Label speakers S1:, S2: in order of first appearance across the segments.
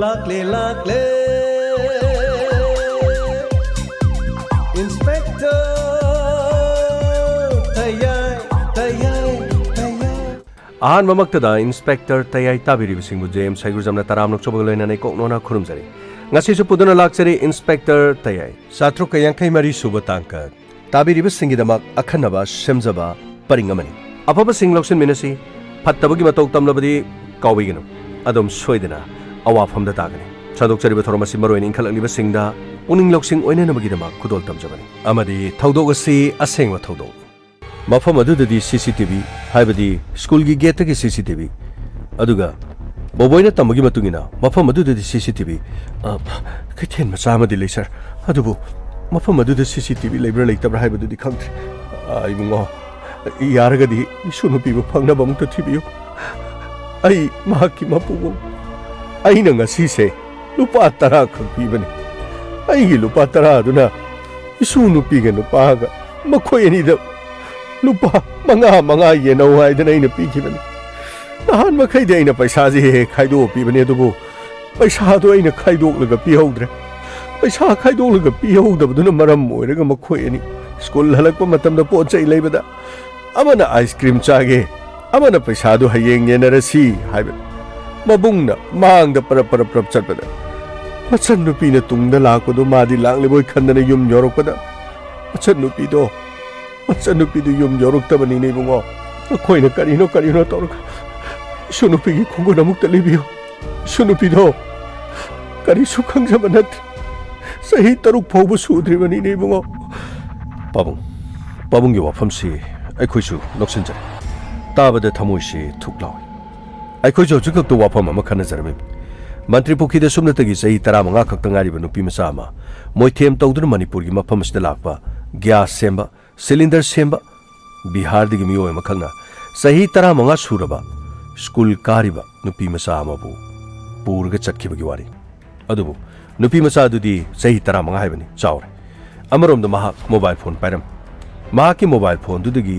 S1: lakle Inspector
S2: Ahan mamaktada Inspector Tayay tabiribisingbu James Haigurjamna taramnok chobagloinanay koknona khurumjari ngasisu puduna laksari Inspector Tayay satru kayankai mari suba tangka tabiribisingidamak akhanaba semjaba paringamani afaba singloksin minasi phattabagi matok tamlabadi kawbiginu adom soidana awafamda tagani sadokchariba thoromasi maroin inkhalakliba singda puning loksing oinanabagidama khudol tamjabani amadi thaudogasi asengwa thaudog mafam adudadi CCTV haibadi school gi gate ki CCTV aduga boboina tamagi matungina mafam adudadi CCTV kithen macha amadi lei sir adubu mafam adudadi CCTV leibra leitabra haibadudi khangtre ibungo yaragadi isunupi bu phangna bamukta thibiyo ai mahaki mapugo ai nanga sise lupa tara khangpibani ai gi lupa tara aduna isunupi ge lupa ga makhoi ani da lupa manga yenau haidana ina pikibani nahan makhai de ina paisa ji khaido pibani adubu paisa do ina khaidok laga pihodre paisa khaidok laga pihodabduna maram oiraga makhoi ani school halakpa matamda pot chai leibada amana ice cream chage amana paisa do hayeng yenarasi haiba mabungna mangda para chatpada machan nupi na tungda lakpado madi langle boy khandana yum yorokpada machan nupi do Machanupidu yum yoroktabani ne bungo koina karino torka sunupigi khongo namukta lebiyo sunupido kari sukhangja banat sahi taruk phaubu sudribani ne bungo pabung gi wafamsi aikhoisu loksinjare tabada thamoisi thuklawi aikhoisu jukak to wafam ama khana jarame mantri pukhi da sumnatagi sahi 15 khakta ngari ba nupi masa ama moithem tawduna manipur gi mafam asda lakpa gas semba cylinder semba bihar digi miyo makhangna sahi 15 suraba school kariba nupi masa amabu purga chatkibagi wari adubu nupi masa adudi sahi 15 haibani chawre amarom da maha mobile phone pairam maha ki mobile phone dudagi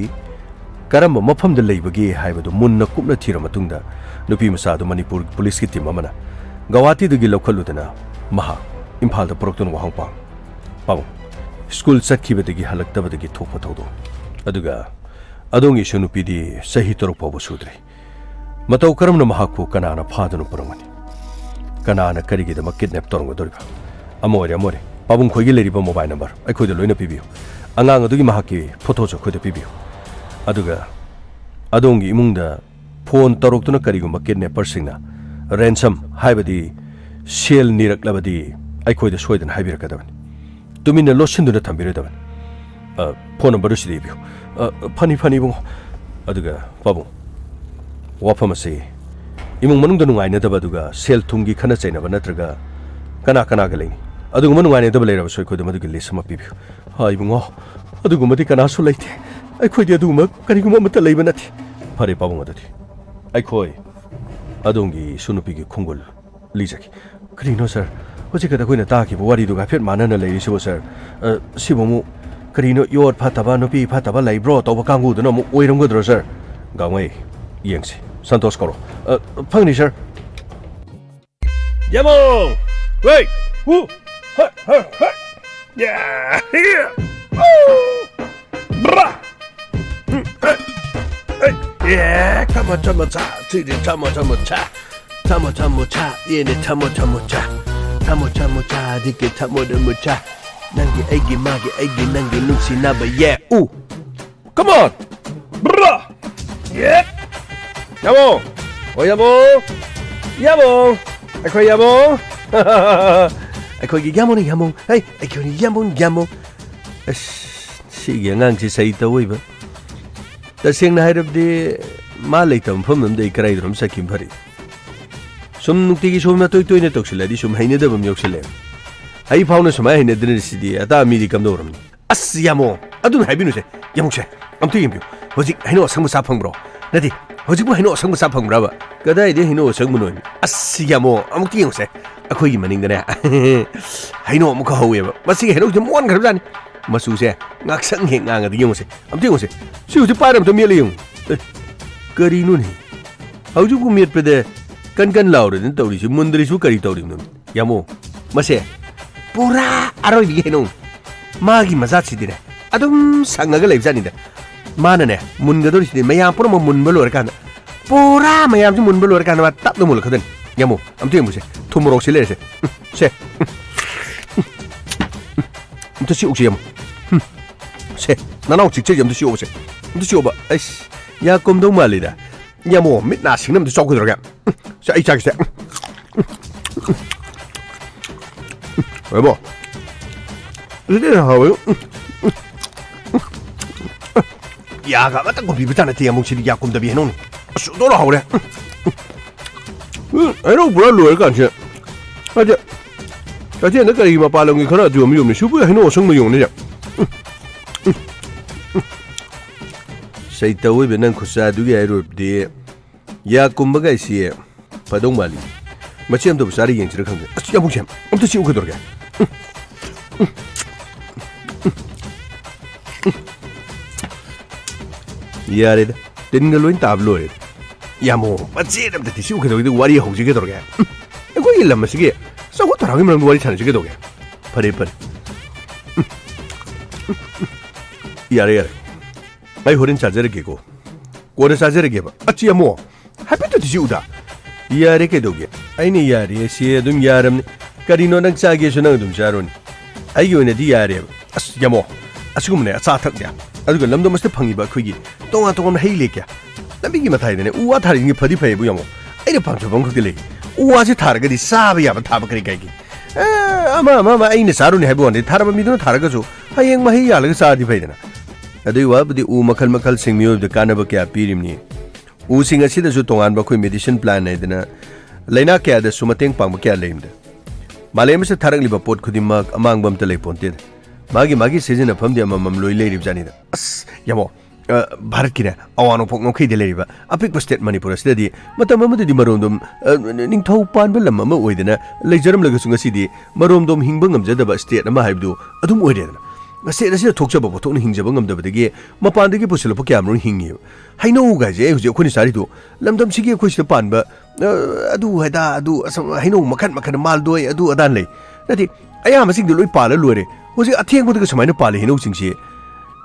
S2: karamba mafam da leibagi haibadu munna kupna thira matungda nupi masa du manipur police ki team amana gawati dagi lokhaludana maha imphal da proktun wahang pang school chatkibadagi halaktabadagi thokpa thawdo aduga adongi sunupidi sahi torok pabu sudre matau karamna mahakku kanana phadunu puramani kanana karigi da kidnap torngo doriba amore pabung khoigi leriba mobile number aikoi da loina pibiyo angang adugi mahakki photo jo khoida pibiyo aduga adongi imungda phone toroktuna karigumba kidnapper singna ransom haibadi sel niraklabadi aikoi da soidan haibirakadabani tumina lossinduna thambiradaban phone number sidibiyo phani bungo aduga babu wafamase imung manungda nungaina daba aduga sel thungi khana chainaba natraga kana ga leini aduga manungaina daba leiraba soi khoida madugi lesama pibiyo hai bungo aduga mati kana su leite ai khoidi aduga kariguma mata leiba nathi phare babung adati ai khoi adongi sunupigi khungul lijaki krino sir Hoji kada koina taki bo wari duga phet manana leiri sibo sir sibomu karino yot phataba nupi phataba leibro to bakangu duna mu oironggodro sir gawai yengsi santos koro phangni sir
S3: Yamo wait who ha yeah here bra yeah come on cha chidi tamo cha yene tamo cha Tamo cha dike tamo de mucha nangi egi magi egi nangi nuksi naba yeah ooh come on bra yeah yamo akoi yamo akoi yamo ni yamo hey akoi yamo si yangang si sai tawai ba taseng na hairabdi ma leitam phomnam dei karai drum sakim phari sum nukti sumna toy ne toksiladi sum haine da bam yoksile ai fauna sum haine din sidi ata mi kam doram as yamo adun haibinu se yamukse amtu yimbu hojik haino sangmu sa phang bro nadi hojik bu haino sangmu sa phang bra ba kadai de haino sangmu no as yamo amukti yongse akoi gi maning da ne haino amukha howe ba masi haino jam wan khar jani masu se ngak sang he ngang da yongse amtu yongse si hojik param to mi le yong kari nu ni hojik bu miet pede kan laure din tawri si mundri su kari tawri nun yamo mase pura aroi bi heno magi mazat si dire adum sangaga leibjani da mana ne mun ga dori si mayam pura mun balor kan pura mayam si mun balor kan tap no mul khadan yamo am te muse tumro si le se to si uksi yamo se nanau chik che yam to si ose to si oba ai ya kom do mali da yamo mit na sing nam to sok ko ga se ai chak se 뭐? 이제 하고요. 야가 맞다 거 비비잖아. 뒤에 뭉치리 야꿈다 비해놓은. 수도로 하고래. 에로 뭐라 로얼 간지. 아제. 아제 내가 이마 발롱이 그나 좀 좀 슈부야 해놓은 성능 용내자. 세이타위 베난 쿠사두게 에로디. 야꿈바가 있이에. 파동말리. 마치암도 부사리 연지를 간 거. 야 뭉치암. 아무튼 지우고 들어가. यार दिन का lion ताब लोए यामो बच्चे दम ते सिउ के दो वारी हो जे के दो के कोई लम से के सब तो रागी मन वारी छाने के दो के फरे फरे यार यार भाई होरिन चार्जर के को कोरे चार्जर के बा अच्छी यामो हैप्पी तो सिउ दा यार के दो के आई नहीं यार ये से दुम यारम करिनो नक चागे सुना दुम चारोन आई यो ने दी यार अस यामो असुमने अचा थक या अदुग लमदो मस्ते फंगिबा खुगी तोंगा तोंगा हेइ लेक्या लंबिगी मथाइ देने उवा थारिंगी फदि फैबु यमो आइने पांचो बंग खुगले उवा से थारगदि साब याब थाब करि गाइगी ama aine saruni haibu ane tharaba miduna tharaga so hayeng mahi yalaga saadi faidana adui wabdi u makal makal singmiyo de kanaba kya pirimni u singa sida so tongan ba khoi medicine plan ne dana laina kya da sumateng pang kya leimda malem se tharang liba pot khudimak amang bam ta leiponte magi season afam de amam loi leirib jani da as yamo Bharat की अवानो फोक नौखी दे लेरिबा अपिक state Manipur सिदि मतम मदि मरोमदम Ningthou Panba lump अमा ओइदना लेजरम लगसु ngसिदि मरोमदम हिंबा ngamjadaba state अमा हाइबदु अदुम ओइदेना ngase रसि थोकजबा बोथोन हिंजबा ngamdabadagi मपानदगी पुसलप क्यामरो हिंगि हाइनो गाजे हुजे खोनि सारिदु लमदम सिगे खोइसिदा पानबा अदु हैदा अदु हाइनो मखन मखन मालदोय अदु अदान ले नति अया मसिंग लोइ पाला लोरे हुजे अथेंग बदग समाइना पाले हिनो सिंगसि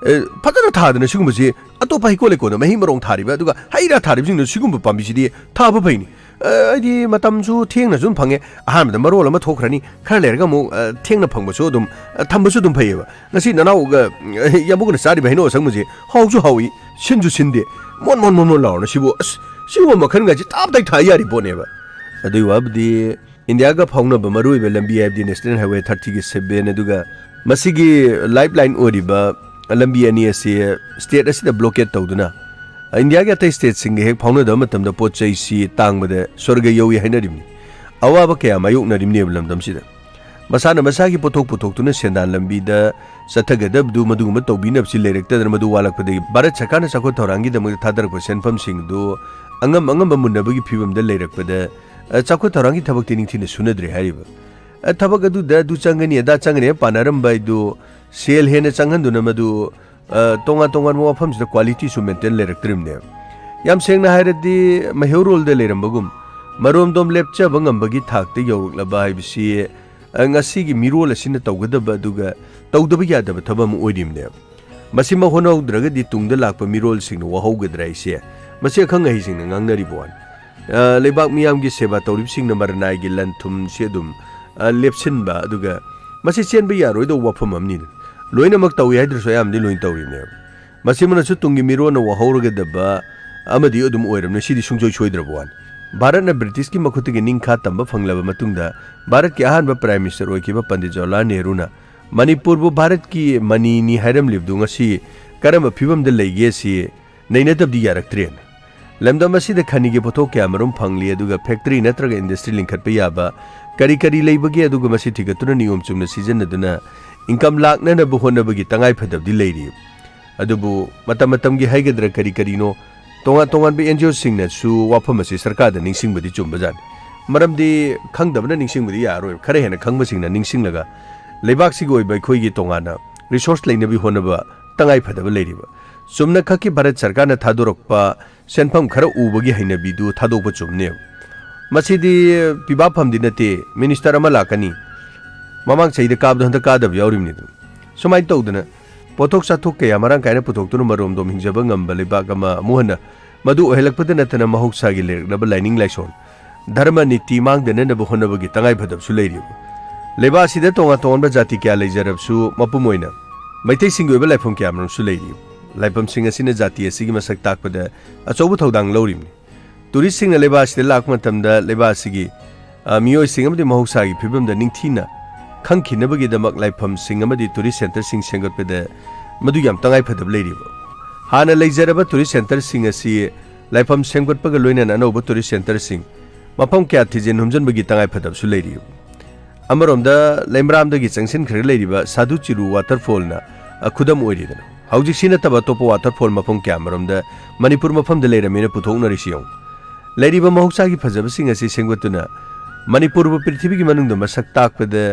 S3: फजना थादना सिगुमसे अतोपा हिकोले कोना मही मरोंग थारिबा दुगा हाइरा थारिबिसिंग सिगुम पाम्बिसिदि थाबा फैनि आइदि मतमसु थेंगना जुम फंगे अहामदा मरोल अमा थोखरानि खर लेरगा मु थेंगना फंगबसु दुम थंबसु दुम फैयेबा ngasi ननाउगा यामुगना सारि बहिनो संगमुजे हाउजु हाउइ सिनजु सिनदे mon लाउना सिबु सिबु मखन गाजि ताब ताइ थाइ यारि बोनेबा अदुइ वाबदि इंडिया गा फाउनबा मरुइबा लंबी एबदि नेशनल हाईवे 30 के 7 अदुगा मसिगी लाइफलाइन ओरिबा लंबी अनि से स्टेट असिदा ब्लॉकेट तौदुना इंडिया के अतै स्टेट सिंग हेक फाउनदा मतमदा पोत चैसी तांगबदे स्वर्ग यौइ हैनरिमनि अवाबा कया मायुकनरिमनि लमदम सिदा मसाना मसागी पोथोक पोथोकतुना सेंदान लंबीदा सथगदबदु मदुगुम तौबिनबसि लेरेक्तदर मदु वालकपदे भारत सरकारना सखो थौरांगी दम थादरप सेनफम सिंगदु अंगम मुन्नबगी फिबमदा लेरकपदे सखो थौरांगी थबकति निंथिने सुनद्रे हारिबा थबक अदु द दु चंगनि अदा चंगनि पानारम बाइदु सेल हेने चंगहन्दुना मदु तोंगा तोंगा मफम सिदा क्वालिटी सु मेंटेन लेरक्तरिमने याम सेंगना हाइरदि महेउरोल दे लेरमबगुम मरोमदोम लेपचबा ngambagi थाकते यौरक्लबा हाइबिसि ngasiगी मिरोल असिना तौगदबा दुगा तौदबा यादबा थबम ओइरिमने मसिमा होनौद्रगदि तुंगदा लाकपा मिरोल सिंग वहौगद्रा इसे मसे खंगै सिंग ngangnariबोन लेबाक मियामगी सेवा तौरिब सिंग मरनाइगी लनथुम सेदुम लेपसिनबा दुगा मसे चेनबा यारोइदो वफम हमनि लोइनमक तौइ हाइद्रसो यामदि लोइन तौरिने मसिमनसु तुंगी मिरोना वहौरगदबा अमदि अदुम ओइरमने सिदि सुंजोइ सोइद्रबोन भारत ने ब्रिटिश की मखुतगी निंखा तंबा फंगलबा मतुंगदा भारत के अहानबा प्राइम मिनिस्टर ओइकिबा पंडित जवाहरलाल नेहरू मणिपुर बु भारत की मनीनी हाइरम लिबदु ngasi करम फिबम दे लेगे सि नैनतबदि यारक्त्रेन लमदम असिदा खनिगे पोथो क्यामरुम फंगली अदुगा फैक्ट्री नत्रगा इंडस्ट्री लिंखतपा याबा करी लेबगे अदुगा मसि थिगतुना नियम चुमना सिजनदुना इनकम लाकनना बहोनबगी तंगाइ फदबदि लेरि अदुबु मतमतमगी हाइगद्रा करीनो तोंगा तोंगान बे एनजीओ सिंगना सु वाफम असे सरकार दा निंगसिंगबदि चुमबजान मरमदि खंगदबना निंगसिंगबदि यारोय खरे हेना खंगबसिंगना निंगसिंगलगा लेबाक सिगि ओइबै खोइगी तोंगाना रिसोर्स लेनबि होनबा तंगाइ फदबा लेरिबा चुमना खकी भारत सरकारना थादोरकपा सेनफम खरा उबगी हैनबिदु थादोकपा चुमने ꯃꯁꯤꯗꯤ ꯄꯤꯕꯥꯐꯝꯗꯤ ꯅꯠꯇꯦ ꯃꯤꯅꯤꯁꯇꯔ ꯑꯃ ꯂꯥꯛꯀꯅꯤ ꯃꯃꯥꯡ ꯆꯍꯤꯗ ꯀꯥꯕꯗ ꯍꯟꯗꯛ ꯀꯥꯗꯕ ꯌꯥꯎꯔꯤꯕꯅꯤ ꯁꯨꯃꯥꯏꯅ ꯇꯧꯗꯅ ꯄꯣꯠꯊꯣꯛ ꯆꯥꯊꯣꯛ ꯀꯌꯥ ꯃꯔꯥꯡ ꯀꯥꯏꯅ ꯄꯨꯊꯣꯛꯇꯨꯅ ꯃꯔꯣꯝꯗꯣꯝ ꯍꯤꯡꯖꯕ ꯉꯝꯕ ꯂꯩꯕꯥꯛ ꯑꯃ ꯑꯃꯨꯛ ꯍꯟꯅ ꯃꯗꯨ ꯑꯣꯏꯍꯜꯂꯛꯄꯗ ꯅꯠꯇꯅ ꯃꯍꯧꯁꯥꯒꯤ ꯂꯩꯔꯛꯂꯕ ꯂꯥꯏꯅꯤꯡ ꯂꯥꯏꯁꯣꯟ ꯙꯔꯃ ꯅꯤꯇꯤ ꯃꯥꯡꯗꯅꯅꯕ ꯍꯣꯠꯅꯕꯒꯤ ꯇꯉꯥꯏꯐꯗꯕꯁꯨ ꯂꯩꯔꯤꯕ ꯂꯩꯕꯥꯛ ꯑꯁꯤꯗ ꯇꯣꯉꯥꯟ ꯇꯣꯉꯥꯟꯕ ꯖꯥꯇꯤ ꯀꯌꯥ ꯂꯩꯖꯔꯕꯁꯨ ꯃꯄꯨꯡ ꯑꯣꯏꯅ ꯃꯩꯇꯩꯁꯤꯡꯒꯤ ꯑꯣꯏꯕ ꯂꯥꯏꯐꯝ ꯀꯌꯥꯃꯔꯨꯝꯁꯨ ꯂꯩꯔꯤ ꯂꯥꯏꯐꯝꯁꯤꯡ ꯑꯁꯤꯅ ꯖꯥꯇꯤ ꯑꯁꯤꯒꯤ ꯃꯁꯛ ꯇꯥꯛꯄꯗ ꯑꯆꯧꯕ ꯊꯧꯗꯥꯡ ꯂꯧꯔꯤꯕꯅꯤ ꯇꯨꯔꯤꯁꯁꯤꯡꯅ ꯂꯩꯕꯥꯛ ꯑꯁꯤꯗ ꯂꯥꯛꯄ ꯃꯇꯝꯗ ꯂꯩꯕꯥꯛ ꯑꯁꯤꯒꯤ ꯃꯤꯑꯣꯏꯁꯤꯡ ꯑꯃꯗꯤ ꯃꯍꯧꯁꯥꯒꯤ ꯐꯤꯕꯝꯗ ꯅꯤꯡꯊꯤꯅ ꯈꯪꯈꯤꯅꯕꯒꯤꯗꯃꯛ ꯂꯥꯏꯐꯝꯁꯤꯡ ꯑꯃꯗꯤ ꯇꯨꯔꯤꯁ ꯁꯦꯟꯇꯔꯁꯤꯡ ꯁꯦꯝꯒꯠꯄꯗ ꯃꯗꯨ ꯌꯥꯝ ꯇꯉꯥꯏꯐꯗꯕ ꯂꯩꯔꯤꯕ ꯍꯥꯟꯅ ꯂꯩꯖꯔꯕ ꯇꯨꯔꯤꯁ ꯁꯦꯟꯇꯔꯁꯤꯡ ꯑꯁꯤ ꯂꯥꯏꯐꯝ ꯁꯦꯝꯒꯠꯄꯒ ꯂꯣꯏꯅꯅ ꯑꯅꯧꯕ ꯇꯨꯔꯤꯁ ꯁꯦꯟꯇꯔꯁꯤꯡ ꯃꯐꯝ ꯀꯌꯥ ꯊꯤꯖꯤꯟ ꯍꯨꯝꯖꯤꯟꯕꯒꯤ ꯇꯉꯥꯏꯐꯗꯕꯁꯨ ꯂꯩꯔꯤꯕ ꯑꯃꯔꯣꯝꯗ ꯂꯩꯃꯔꯥꯝꯗꯒꯤ ꯆꯪꯁꯤꯟꯈ꯭ꯔꯒ ꯂꯩꯔꯤꯕ ꯁꯥꯗꯨ ꯆꯤꯔꯨ ꯋꯥꯇꯔꯐꯣꯜꯅ ꯈꯨꯗꯝ ꯑꯣꯏꯔꯤꯗꯅ ꯍꯧꯖꯤꯛ ꯁꯤ ꯅꯠꯇꯕ ꯑꯇꯣꯞꯄ ꯋꯥꯇꯔꯐꯣꯜ ꯃꯐꯝ ꯀꯌꯥꯃꯔꯣꯝꯗ ꯃꯅꯤꯄꯨꯔ ꯃꯐꯝꯗ ꯂꯩꯔꯝꯃꯦꯅ ꯄꯨꯊꯣꯛꯅꯔꯤꯁꯤ ꯌꯦꯡꯉꯨ ꯂꯩꯔꯤꯕ ꯃꯍꯧꯁꯥꯒꯤ ꯐꯖꯕꯁꯤꯡ ꯑꯁꯤ ꯁꯦꯝꯒꯠꯇꯨꯅ ꯃꯅꯤꯄꯨꯔꯕꯨ ꯄ꯭ꯔꯤꯊꯤꯕꯤꯒꯤ ꯃꯅꯨꯡꯗ ꯃꯁꯛ ꯇꯥꯛꯄꯗ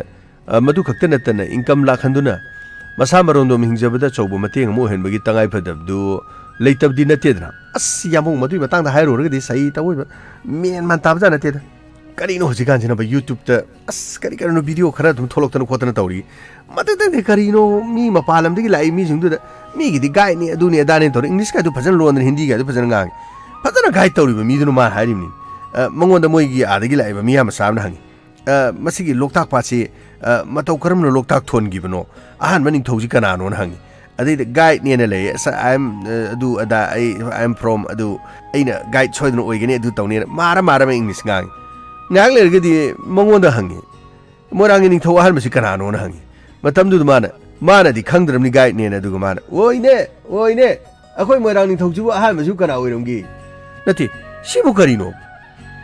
S3: ꯃꯗꯨ ꯈꯛꯇ ꯅꯠꯇꯅ ꯏꯟꯀꯝ ꯂꯥꯛꯍꯟꯗꯨꯅ ꯃꯁꯥ ꯃꯔꯣꯝꯗꯣꯝ ꯍꯤꯡꯖꯕꯗ ꯑꯆꯧꯕ ꯃꯇꯦꯡ ꯑꯃ ꯑꯣꯏꯍꯟꯕꯒꯤ ꯇꯉꯥꯏꯐꯗꯕꯗꯨ ꯂꯩꯇꯕꯗꯤ ꯅꯠꯇꯦꯗꯅ ꯑꯁ ꯌꯥꯝꯕꯨꯡ ꯃꯗꯨꯒꯤ ꯃꯇꯥꯡꯗ ꯍꯥꯏꯔꯨꯔꯒꯗꯤ ꯁꯍꯤ ꯇꯧꯏꯕ ꯃꯦꯟ ꯃꯥꯟ ꯇꯥꯕꯖꯥꯠ ꯅꯠꯇꯦꯗ ꯀꯔꯤꯅꯣ ꯍꯧꯖꯤꯛꯀꯥꯟꯁꯤꯅꯕ ꯌꯨꯇ꯭ꯌꯨꯕꯇ ꯑꯁ ꯀꯔꯤꯅꯣ ꯚꯤꯗꯤꯑꯣ ꯈꯔ ꯑꯗꯨꯝ ꯊꯣꯛꯂꯛꯇꯅ ꯈꯣꯠꯇꯅ ꯇꯧꯔꯤ ꯃꯗꯨꯗꯪꯗꯤ ꯀꯔꯤꯅꯣ ꯃꯤ ꯃꯄꯥꯟ ꯂꯝꯗꯒꯤ ꯂꯥꯛꯏ ꯃꯤꯁꯤꯡꯗꯨꯗ ꯃꯤꯒꯤꯗꯤ ꯒꯥꯏꯗꯅꯤ ꯑꯗꯨꯅꯤ ꯑꯗꯥꯅꯤ ꯇꯧꯔꯤ ꯏꯪꯂꯤꯁꯀꯥꯗꯨ ꯐꯖꯅ ꯂꯣꯟꯗꯅ ꯍꯤꯟꯗꯤꯒꯥꯗꯨ ꯐꯖꯅ ꯉꯥꯡꯉꯤ ꯐꯖꯅ ꯒꯥꯏꯗ ꯇꯧꯔꯤꯕ ꯃꯤꯗꯨꯅ ꯃꯥ ꯍꯥꯏꯔꯤꯕꯅꯤ ꯃꯉꯣꯟꯗ ꯃꯣꯏꯒꯤ ꯑꯥꯗꯒꯤ ꯂꯥꯛꯏꯕ ꯃꯤꯌꯥꯝ ꯃꯆꯥ ꯑꯃꯅ ꯍꯪꯉꯤ ꯃꯁꯤꯒꯤ ꯂꯣꯛꯇꯥꯛ ꯄꯥꯠꯁꯤ ꯃꯇꯧ ꯀꯔꯝꯅ ꯂꯣꯛꯇꯥꯛ ꯊꯣꯟꯈꯤꯕꯅꯣ ꯑꯍꯥꯟꯕ ꯅꯤꯡꯊꯧꯁꯤ ꯀꯅꯥꯅꯣꯅ ꯍꯪꯉꯤ ꯑꯗꯩꯗ ꯒꯥꯏꯗꯅꯦꯅ ꯂꯩꯌꯦ ꯑꯗꯨ ꯑꯗꯥ ꯑꯩ ꯑꯦꯝ ꯐ꯭ꯔꯣꯝ ꯑꯗꯨ ꯑꯩꯅ ꯒꯥꯏꯗ ꯁꯣꯏꯗꯅ ꯑꯣꯏꯒꯅꯤ ꯑꯗꯨ ꯇꯧꯅꯦꯅ ꯃꯥꯔ ꯏꯪꯂꯤꯁ ꯉꯥꯡꯉꯤ ꯉꯥꯏꯍꯥꯛ ꯂꯩꯔꯒꯗꯤ ꯃꯉꯣꯟꯗ ꯍꯪꯉꯤ ꯃꯣꯏꯔꯥꯡꯒꯤ ꯅꯤꯡꯊꯧ ꯑꯍꯥꯟꯕꯁꯤ ꯀꯅꯥꯅꯣꯅ ꯍꯪꯉꯤ ꯃꯇꯝꯗꯨꯗ ꯃꯥꯅꯗꯤ ꯈꯪꯗ꯭ꯔꯕꯅꯤ ꯒꯥꯏꯗꯅꯦꯅ ꯑꯗꯨꯒ ꯃꯥꯅ ꯑꯣꯏꯅꯦ ꯑꯩꯈꯣꯏ ꯃꯣꯏꯔꯥꯡ ꯅꯤꯡꯊꯧꯁꯤꯕꯨ ꯑꯍꯥꯟꯕꯁꯤꯕꯨ ꯀꯅꯥ ꯑꯣꯏꯔꯝꯒꯦ ꯅꯠꯇꯦ ꯁꯤꯕꯨ ꯀꯔꯤꯅꯣ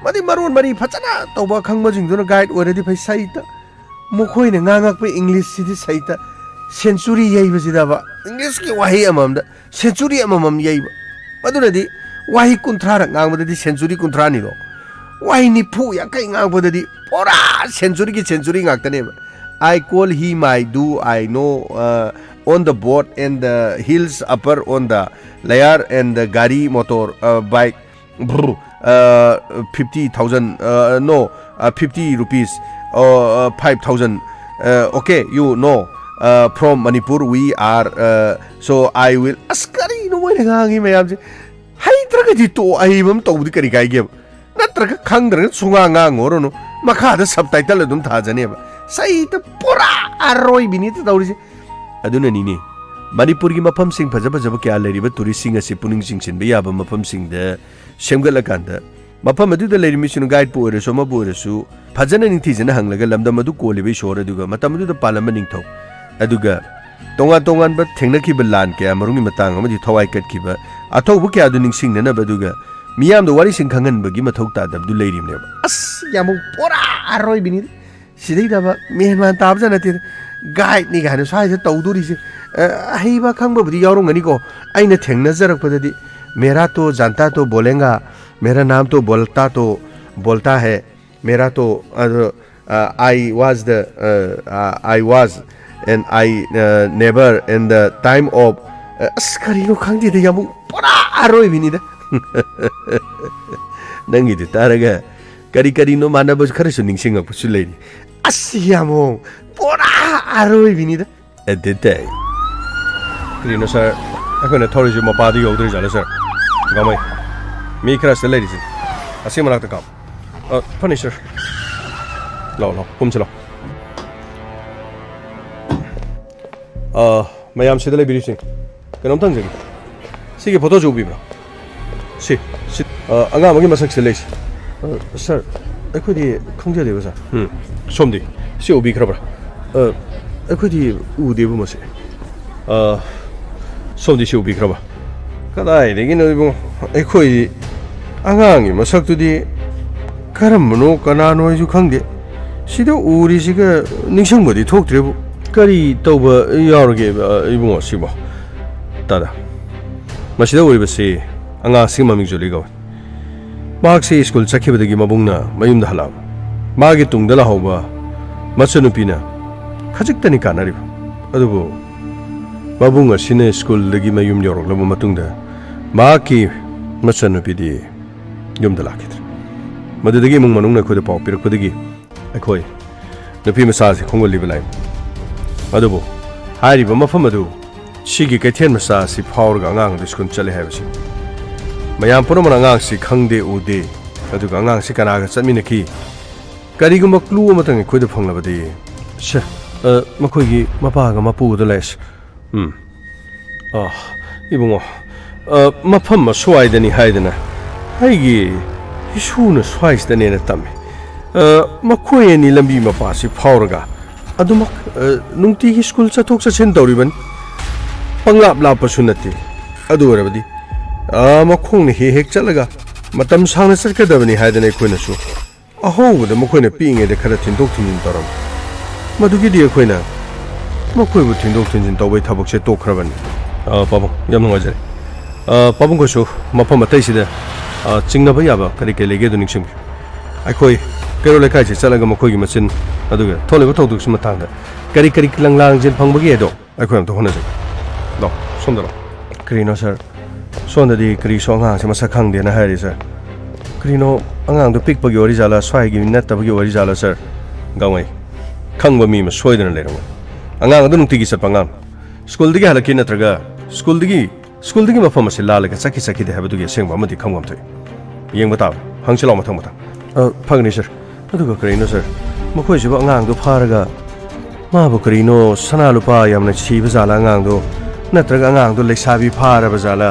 S3: ꯃꯗꯤ ꯃꯔꯣꯟ ꯃꯔꯤ ꯐꯖꯅ ꯇꯧꯕ ꯈꯪꯕꯁꯤꯡꯗꯨꯅ ꯒꯥꯏꯗ ꯑꯣꯏꯔꯗꯤ ꯐꯩ ꯁꯩꯇ ꯃꯈꯣꯏꯅ ꯉꯥꯡꯉꯛꯄ ꯏꯪꯂꯤꯁꯁꯤꯗꯤ ꯁꯩꯇ ꯁꯦꯟꯆꯨꯔꯤ ꯌꯩꯕꯁꯤꯗꯕ ꯏꯪꯂꯤꯁꯀꯤ ꯋꯥꯍꯩ ꯑꯃꯃꯝꯗ ꯁꯦꯟꯆꯨꯔꯤ ꯑꯃꯃꯝ ꯌꯩꯕ ꯑꯗꯨꯅꯗꯤ ꯋꯥꯍꯩ 30ꯔꯛ ꯉꯥꯡꯕꯗꯗꯤ ꯁꯦꯟꯆꯨꯔꯤ 30니ꯗꯣ ꯋꯥꯍꯩ 90 ꯌꯥꯡꯈꯩ ꯉꯥꯡꯕꯗꯗꯤ ꯄꯨꯔꯥ ꯁꯦꯟꯆꯨꯔꯤꯒꯤ ꯁꯦꯟꯆꯨꯔꯤ ꯉꯥꯛꯇꯅꯦꯕ I call he my do I know on the boat and the hills upper on the layer and the gari motor bike 50,000 no 50 rupees or 5,000 okay you know from Manipur we are so I will askari no moy ngangi mayam je haitraga di to aibam tawdi kari kaige natraga khangdraga sunga ngangorono makhada subtitle adum thajane ba saita pura aroi binita tawri aduna nini Manipur gi mafam sing fajaba kya leriba tourist sing asi puning sing chinba yaba mafam sing da semgalakanda mafam adu da lerimi sunu guide pu oresu ma bu oresu fajana ningthi jana hanglaga lamdam adu kolibe shor aduga matam adu da palama ningthau aduga tongan ba thengnakiba lan kya marungi matang amadi thawai katkiba athobu kya adu ningsing nana baduga miyam da wari sing khangan bagi mathau ta dabdu leirimne as yamu pura aroi bini sidai da ba mehman tabja nate guide ni ga no sai da tawduri se haiba khangba budi yaurongani ko aina thengna jarak padadi मेरा तो जानता तो बोलेगा मेरा नाम तो बोलता है मेरा तो I was and I never in the time of askarino khangdi de yamu pura aroi binida nangi de taraga kari no manaba kharisu ningsinga pusu leiri asyamu pura aroi binida at the day krino sir akona thoriju mapadi yodri jala sir gamai mi khara se ladies asim malak ta kam furniture lo pumchalo mayam se dale birising kanom tang jegi sige photo jo bibra si anga magi masak se leis sir akhodi khongja deba sir somdi si obi khara bra akhodi u debu mase somdi si obi khara ba कदाइदेखिनो इबुङ अखोइ आगांगी मसक्तुदि करमनो कनानो आइजु खंदे सिदा उरिसिगा निंसंबदि थोक्त्रेबु करी तौबा यारगे इबुङ सिबो S मसिदा उरिबसे आगांसि ममिंग जुलिगो माक्से school चखिबदगी मबुंगना मयुमदा हलाब मागे तुंगदा लाहौबा मचनुपिना खजिक्तनि कानारिबु अदुबु मबुंग असिने school दगी मयुम यौरगलबा मतुंगदा माकी मचनुपिदि युमदा लाखिद्रे
S2: ꯃꯗꯨꯗꯒꯤ ꯏꯃꯨꯡ ꯃꯅꯨꯡꯅ ꯑꯩꯈꯣꯏꯗ ꯄꯥꯎ ꯄꯤꯔꯛꯄꯗꯒꯤ ꯑꯩꯈꯣꯏ ꯅꯨꯄꯤ ꯃꯆꯥꯁꯤ ꯈꯣꯡꯒꯠꯂꯤꯕ ꯂꯥꯛꯏ ꯑꯗꯨꯕꯨ ꯍꯥꯏꯔꯤꯕ ꯃꯐꯝ ꯑꯗꯨ ꯁꯤꯒꯤ ꯀꯩꯊꯦꯜ ꯃꯆꯥ ꯑꯁꯤ ꯐꯥꯎꯔꯒ ꯑꯉꯥꯡ ꯑꯗꯨ ꯁ꯭ꯀꯨꯜ ꯆꯠꯂꯦ ꯍꯥꯏꯕꯁꯤ ꯃꯌꯥꯝ ꯄꯨꯝꯅꯃꯛꯅ ꯑꯉꯥꯡꯁꯤ ꯈꯪꯗꯦ ꯎꯗꯦ ꯑꯗꯨꯒ ꯑꯉꯥꯡꯁꯤ ꯀꯅꯥꯒ ꯆꯠꯃꯤꯟꯅꯈꯤ ꯀꯔꯤꯒꯨꯝꯕ ꯀ꯭ꯂꯨ ꯑꯃꯇꯪ ꯑꯩꯈꯣꯏꯗ ꯐꯪꯂꯕꯗꯤ ꯁꯥꯔ ꯃꯈꯣꯏꯒꯤ ꯃꯄꯥꯒ ꯃꯄꯨꯒꯗ ꯂꯩꯁ ꯏꯕꯨꯡꯉꯣ ꯃꯐꯝ ꯑꯁ꯭ꯋꯥꯏꯗꯅꯤ ꯍꯥꯏꯗꯅ ꯑꯩꯒꯤ ꯏꯁꯨꯅ ꯁ꯭ꯋꯥꯏꯁꯤꯗꯅꯦꯅ ꯇꯝꯃꯤ ꯃꯈꯣꯏ ꯑꯅꯤ ꯂꯝꯕꯤ ꯃꯄꯥꯁꯤ ꯐꯥꯎꯔꯒ ꯑꯗꯨꯃꯛ ꯅꯨꯡꯇꯤꯒꯤ ꯁ꯭ꯀꯨꯜ ꯆꯠꯊꯣꯛ ꯆꯠꯁꯤꯟ ꯇꯧꯔꯤꯕꯅꯤ ꯄꯪꯂꯥꯞ ꯂꯥꯞꯄꯁꯨ ꯅꯠꯇꯦ ꯑꯗꯨ ꯑꯣꯏꯔꯕꯗꯤ ꯃꯈꯣꯡꯅ ꯍꯦꯛ ꯆꯠꯂꯒ ꯃꯇꯝ ꯁꯥꯡꯅ ꯆꯠꯀꯗꯕꯅꯤ ꯍꯥꯏꯗꯅ ꯑꯩꯈꯣꯏꯅꯁꯨ ꯑꯍꯧꯕꯗ ꯃꯈꯣꯏꯅ ꯄꯤꯛꯏꯉꯩꯗ ꯈꯔ ꯊꯤꯟꯗꯣꯛ ꯊꯤꯟꯖꯤꯟ ꯇꯧꯔꯝꯃꯤ ꯃꯗꯨꯒꯤꯗꯤ ꯑꯩꯈꯣꯏꯅ ꯃꯈꯣꯏꯕꯨ ꯊꯤꯟꯗꯣꯛ ꯊꯤꯟꯖꯤꯟ ꯇꯧꯕꯩ ꯊꯕꯛꯁꯦ ꯇꯣꯛꯈ꯭ꯔꯕꯅꯤ ꯄꯥꯕꯨꯡ ꯌꯥꯝ ꯅꯨꯡꯉꯥꯏꯖꯔꯦ ꯄꯥꯕꯨꯡꯈꯣꯏꯁꯨ ꯃꯐꯝ ꯑꯇꯩꯁꯤꯗ ꯆꯤꯡꯅꯕ ꯌꯥꯕ ꯀꯔꯤ ꯀꯔꯤ ꯂꯩꯒꯦ ꯑꯗꯨ ꯅꯤꯡꯁꯤꯡꯕꯤꯌꯨ ꯑꯩꯈꯣꯏ ꯀꯩꯔꯣꯜ ꯂꯩꯀꯥꯏꯁꯤ ꯆꯠꯂꯒ ꯃꯈꯣꯏꯒꯤ ꯃꯆꯤꯟ ꯑꯗꯨꯒ ꯊꯣꯛꯂꯤꯕ ꯊꯧꯗꯣꯛꯁꯤ ꯃꯇꯥꯡꯗ ꯀꯔꯤ ꯀꯔꯤ ꯂꯥꯡꯖꯦꯜ ꯐꯪꯕꯒꯦ ꯑꯗꯣ ꯑꯩꯈꯣꯏ ꯑꯝꯇ ꯍꯣꯠꯅꯖꯩ ꯂꯥꯛꯑꯣ ꯁꯣꯝꯗ ꯂꯥꯛꯑꯣ ꯀꯔꯤꯅꯣ ꯁꯥꯔ ꯁꯣꯝꯗꯗꯤ ꯀꯔꯤꯁꯨ ꯑꯉꯥꯡꯁꯦ ꯃꯁꯛ ꯈꯪꯗꯦꯅ ꯍꯥꯏꯔꯤ ꯁꯥꯔ ꯀꯔꯤꯅꯣ ꯑꯉꯥꯡꯗꯣ ꯄꯤꯛꯄꯒꯤ ꯋꯥꯔꯤ ꯖꯥꯠꯂꯥ ꯁ꯭ꯋꯥꯏꯒꯤ ꯅꯠꯇꯕꯒꯤ ꯋꯥꯔꯤ ꯖꯥꯠꯂꯥ ꯁꯥꯔ ꯒꯥꯡꯃꯩ ꯈꯪꯕ ꯃꯤ ꯑꯃ ꯁꯣꯏꯗꯅ ꯂꯩꯔꯝꯒꯅꯤ ꯑꯉꯥꯡ ꯑꯗꯨ ꯅꯨꯡꯇꯤꯒꯤ ꯆꯠꯄ ꯑꯉꯥꯡ ꯁ꯭ꯀꯨꯜꯗꯒꯤ ꯍꯜꯂꯛꯈꯤ ꯅꯠꯇ꯭ꯔꯒ ꯁ꯭ꯀꯨꯜꯗꯒꯤ ꯃꯐꯝ ꯑꯁꯤ ꯂꯥꯜꯂꯒ ꯆꯠꯈꯤꯗꯦ ꯍꯥꯏꯕꯗꯨꯒꯤ ꯑꯁꯦꯡꯕ ꯑꯃꯗꯤ ꯈꯪꯐꯝ ꯊꯣꯛꯏ ꯌꯦꯡꯕ ꯇꯥꯕ ꯍꯪꯁꯤ ꯂꯥꯎ ꯃꯊꯪ ꯐꯒꯅꯤ ꯁꯥꯔ ꯑꯗꯨꯒ ꯀꯔꯤꯅꯣ ꯁꯥꯔ ꯃꯈꯣꯏꯁꯤꯕꯨ ꯑꯉꯥꯡꯗꯣ ꯐꯥꯔꯒ ꯃꯥꯕꯨ ꯀꯔꯤꯅꯣ ꯁꯅꯥ ꯂꯨꯄꯥ ꯌꯥꯝꯅ ꯁꯤꯕ ꯖꯥꯠꯂꯥ ꯑꯉꯥꯡꯗꯣ ꯅꯠꯇ꯭ꯔꯒ ꯑꯉꯥꯡꯗꯣ ꯂꯩꯁꯥꯕꯤ ꯐꯥꯔꯕ ꯖꯥꯠꯂꯥ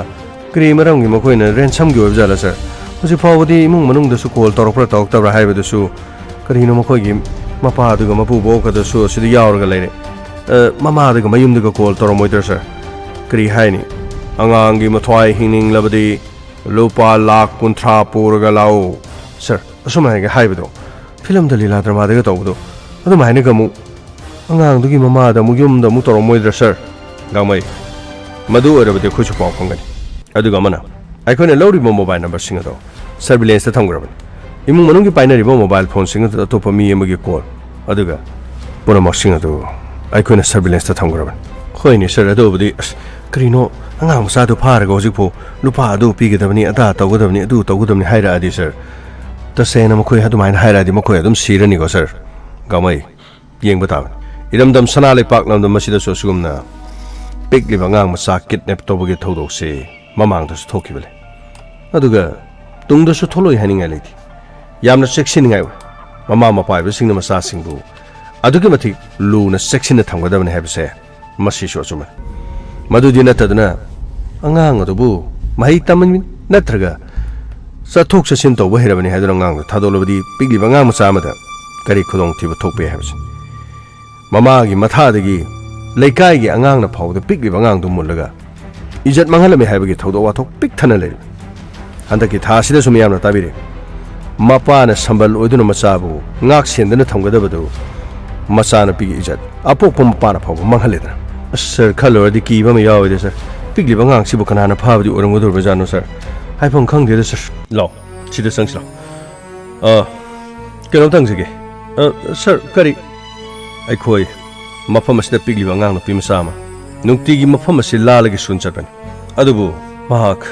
S2: ꯀꯔꯤ ꯃꯔꯝꯒꯤ ꯃꯈꯣꯏꯅ ꯔꯦꯟꯁꯝꯒꯤ ꯑꯣꯏꯕ ꯖꯥꯠꯂꯥ ꯁꯥꯔ ꯍꯧꯖꯤꯛ ꯐꯥꯎꯕꯗꯤ ꯏꯃꯨꯡ ꯃꯅꯨꯡꯗꯁꯨ ꯀꯣꯜ ꯇꯧꯔꯛꯄ꯭ꯔꯥ ꯇꯧꯔꯛꯇꯕ꯭ꯔꯥ ꯍꯥꯏꯕꯗꯨꯁꯨ ꯀꯔꯤꯅꯣ ꯃꯈꯣꯏꯒꯤ ꯃꯄꯥꯗꯨꯒ ꯃꯄꯨꯕꯣꯛꯀꯗꯁꯨ ꯑꯁꯤꯗ ꯌꯥꯎꯔꯒ ꯂꯩꯔꯦ ꯃꯃꯥꯗꯨꯒ ꯃꯌꯨꯝꯗꯨꯒ ꯀꯣꯜ ꯇꯧꯔꯝꯃꯣꯏꯗ꯭ꯔꯥ ꯁꯥꯔ ꯀꯔꯤ ꯍꯥꯏꯅꯤ ꯑꯉꯥꯡꯒꯤ ꯃꯊ꯭ꯋꯥꯏ ꯍꯤꯡꯅꯤꯡꯂꯕꯗꯤ ꯂꯨꯄꯥ ꯂꯥꯛ 50 ꯄꯨꯔꯒ ꯂꯥꯛꯎ ꯁꯥꯔ ꯑꯁꯨꯃꯥꯏꯅ ꯍꯥꯏꯕꯗꯣ ꯐꯤꯂꯝꯗ ꯂꯤꯂꯥ ꯗ꯭ꯔꯃꯥꯗꯒ ꯇꯧꯕꯗꯣ ꯑꯗꯨꯃꯥꯏꯅꯒ ꯑꯃꯨꯛ ꯑꯉꯥꯡꯗꯨꯒꯤ ꯃꯃꯥꯗ ꯑꯃꯨꯛ ꯌꯨꯝꯗ ꯑꯃꯨꯛ ꯇꯧꯔꯝꯃꯣꯏꯗ꯭ꯔꯥ ꯁꯥꯔ ꯒꯥꯡꯃꯩ ꯃꯗꯨ ꯑꯣꯏꯔꯕꯗꯤ ꯑꯩꯈꯣꯏꯁꯨ ꯄꯥꯎ ꯐꯪꯒꯅꯤ ꯑꯗꯨꯒ ꯑꯃꯅ ꯑꯩꯈꯣꯏꯅ ꯂꯧꯔꯤꯕ ꯃꯣꯕꯥꯏꯜ ꯅꯝꯕꯔꯁꯤꯡ ꯑꯗꯣ ꯁꯔꯚꯤꯂꯦꯟꯁꯇ ꯊꯝꯈ꯭ꯔꯕꯅꯤ ꯏꯃꯨꯡ ꯃꯅꯨꯡꯒꯤ ꯄꯥꯏꯅꯔꯤꯕ ꯃꯣꯕꯥꯏꯜ ꯐꯣꯟꯁꯤꯡ ꯑꯗꯨꯗ ꯑꯇꯣꯞꯄ ꯃꯤ ꯑꯃꯒꯤ ꯀꯣꯜ ꯑꯗꯨꯒ ꯄꯨꯝꯅꯃꯛꯁꯤꯡ ꯑꯗꯨ ꯑꯩꯈꯣꯏꯅ ꯁꯔꯚꯤꯂꯦꯟꯁꯇ ꯊꯝꯈ꯭ꯔꯕꯅꯤ ꯍꯣꯏꯅꯦ ꯁꯥꯔ ꯑꯗꯨꯕꯨꯗꯤ ꯀꯔꯤꯅꯣ ꯑꯉꯥꯡ ꯃꯆꯥꯗꯨ ꯐꯥꯔꯒ ꯍꯧꯖꯤꯛꯐꯥꯎ ꯂꯨꯄꯥ ꯑꯗꯨ ꯄꯤꯒꯗꯕꯅꯤ ꯑꯗꯥ ꯇꯧꯒꯗꯕꯅꯤ ꯑꯗꯨ ꯇꯧꯒꯗꯕꯅꯤ ꯍꯥꯏꯔꯛꯑꯗꯤ ꯁꯥꯔ ꯇꯁꯦꯡꯅ ꯃꯈꯣꯏ ꯑꯗꯨꯃꯥꯏꯅ ꯍꯥꯏꯔꯛꯑꯗꯤ ꯃꯈꯣꯏ ꯑꯗꯨꯝ ꯁꯤꯔꯅꯤꯀꯣ ꯁꯥꯔ ꯒꯥꯡꯃꯩ ꯌꯦꯡꯕ ꯇꯥꯕꯅꯤ ꯏꯔꯝꯗꯝ ꯁꯅꯥ ꯂꯩꯄꯥꯛ ꯂꯝꯗꯝ ꯑꯁꯤꯗꯁꯨ ꯑꯁꯤꯒꯨꯝꯅ ꯄꯤꯛꯂꯤꯕ ꯑꯉꯥꯡ ꯃꯆꯥ ꯀꯤꯗꯅꯦꯞ ꯇꯧꯕꯒꯤ ꯊꯧꯗꯣꯛꯁꯦ ꯃꯃꯥꯡꯗꯁꯨ ꯊꯣꯛꯈꯤꯕ ꯂꯩ ꯑꯗꯨꯒ ꯇꯨꯡꯗꯁꯨ ꯊꯣꯛꯂꯣꯏ ꯍꯥꯏꯅꯤꯡꯉꯥꯏ ꯂꯩꯇꯦ ꯌꯥꯝꯅ ꯆꯦꯛꯁꯤꯟꯅꯤꯡꯉꯥꯏ ꯑꯣꯏ ꯃꯃꯥ ꯃꯄꯥ ꯍꯥꯏꯕꯁꯤꯡꯅ ꯃꯆꯥꯁꯤꯡꯕꯨ ꯑꯗꯨꯛꯀꯤ ꯃꯇꯤꯛ ꯂꯨꯅ ꯆꯦꯛꯁꯤꯟꯅ ꯊꯝꯒꯗꯕꯅꯤ ꯍꯥꯏꯕꯁꯦ ꯃꯁꯤꯁꯨ ꯑꯆꯨꯝꯕꯅꯤ ꯃꯗꯨꯗꯤ ꯅꯠꯇꯗꯅ ꯑꯉꯥꯡ ꯑꯗꯨꯕꯨ ꯃꯍꯩ ꯇꯝꯃꯤ ꯅꯠꯇ꯭ꯔꯒ ꯆꯠꯊꯣꯛ ꯆꯠꯁꯤꯟ ꯇꯧꯕ ꯍꯩꯔꯕꯅꯤ ꯍꯥꯏꯗꯨꯅ ꯑꯉꯥꯡꯗꯣ ꯊꯥꯗꯣꯛꯂꯕꯗꯤ ꯄꯤꯛꯂꯤꯕ ꯑꯉꯥꯡ ꯃꯆꯥ ꯑꯃꯗ ꯀꯔꯤ ꯈꯨꯗꯣꯡꯊꯤꯕ ꯊꯣꯛꯄ ꯌꯥꯏ ꯍꯥꯏꯕꯁꯤ ꯃꯃꯥꯒꯤ ꯃꯊꯥꯗꯒꯤ ꯂꯩꯀꯥꯏꯒꯤ ꯑꯉꯥꯡꯅ ꯐꯥꯎꯕꯗ ꯄꯤꯛꯂꯤꯕ ꯑꯉꯥꯡꯗꯨ ꯃꯨꯜꯂꯒ ꯏꯖꯠ ꯃꯥꯡꯍꯜꯂꯝꯃꯤ ꯍꯥꯏꯕꯒꯤ ꯊꯧꯗꯣꯛ ꯋꯥꯊꯣꯛ ꯄꯤꯛ ꯊꯟꯅ ꯂꯩꯔꯤ ꯍꯟꯗꯛꯀꯤ ꯊꯥ ꯑꯁꯤꯗꯁꯨ ꯃꯤꯌꯥꯝꯅ ꯇꯥꯕꯤꯔꯦ ꯃꯄꯥꯅ ꯁꯝꯕꯜ ꯑꯣꯏꯗꯨꯅ ꯃꯆꯥꯕꯨ ꯉꯥꯛ ꯁꯦꯟꯗꯨꯅ ꯊꯝꯒꯗꯕꯗꯨ ꯃꯆꯥꯅꯨꯄꯤꯒꯤ ꯏꯖꯠ ꯑꯄꯣꯛꯄ ꯃꯄꯥꯅ ꯐꯥꯎꯕ ꯃꯥꯡꯍꯜꯂꯦꯗꯅ ꯁꯥꯔ ꯈꯜꯂꯨꯔꯗꯤ ꯀꯤꯕ ꯑꯃ ꯌꯥꯎꯋꯦꯗ ꯁꯥꯔ ꯄꯤꯛꯂꯤꯕ ꯑꯉꯥꯡꯁꯤꯕꯨ ꯀꯅꯥꯅ ꯐꯥꯕꯗꯤ ꯑꯣꯏꯔꯝꯒꯗꯧꯔꯤꯕꯖꯥꯠꯅꯣ ꯁꯥꯔ ꯍꯥꯏꯐꯝ ꯈꯪꯗꯦꯗ ꯁꯥꯔ ꯂꯥꯛꯑꯣ ꯁꯤꯗ ꯆꯪꯁꯤ ꯂꯥꯛꯑꯣ ꯀꯩꯅꯣꯝꯇ ꯍꯪꯖꯒꯦ ꯁꯥꯔ ꯀꯔꯤ ꯑꯩꯈꯣꯏ ꯃꯐꯝ ꯑꯁꯤꯗ ꯄꯤꯛꯂꯤꯕ ꯑꯉꯥꯡ ꯅꯨꯄꯤ ꯃꯆꯥ ꯑꯃ ꯅꯨꯡꯇꯤꯒꯤ ꯃꯐꯝ ꯑꯁꯤ ꯂꯥꯜꯂꯒ ꯁ꯭ꯀꯨꯜ ꯆꯠꯄꯅꯤ ꯑꯗꯨꯕꯨ ꯃꯍꯥꯛ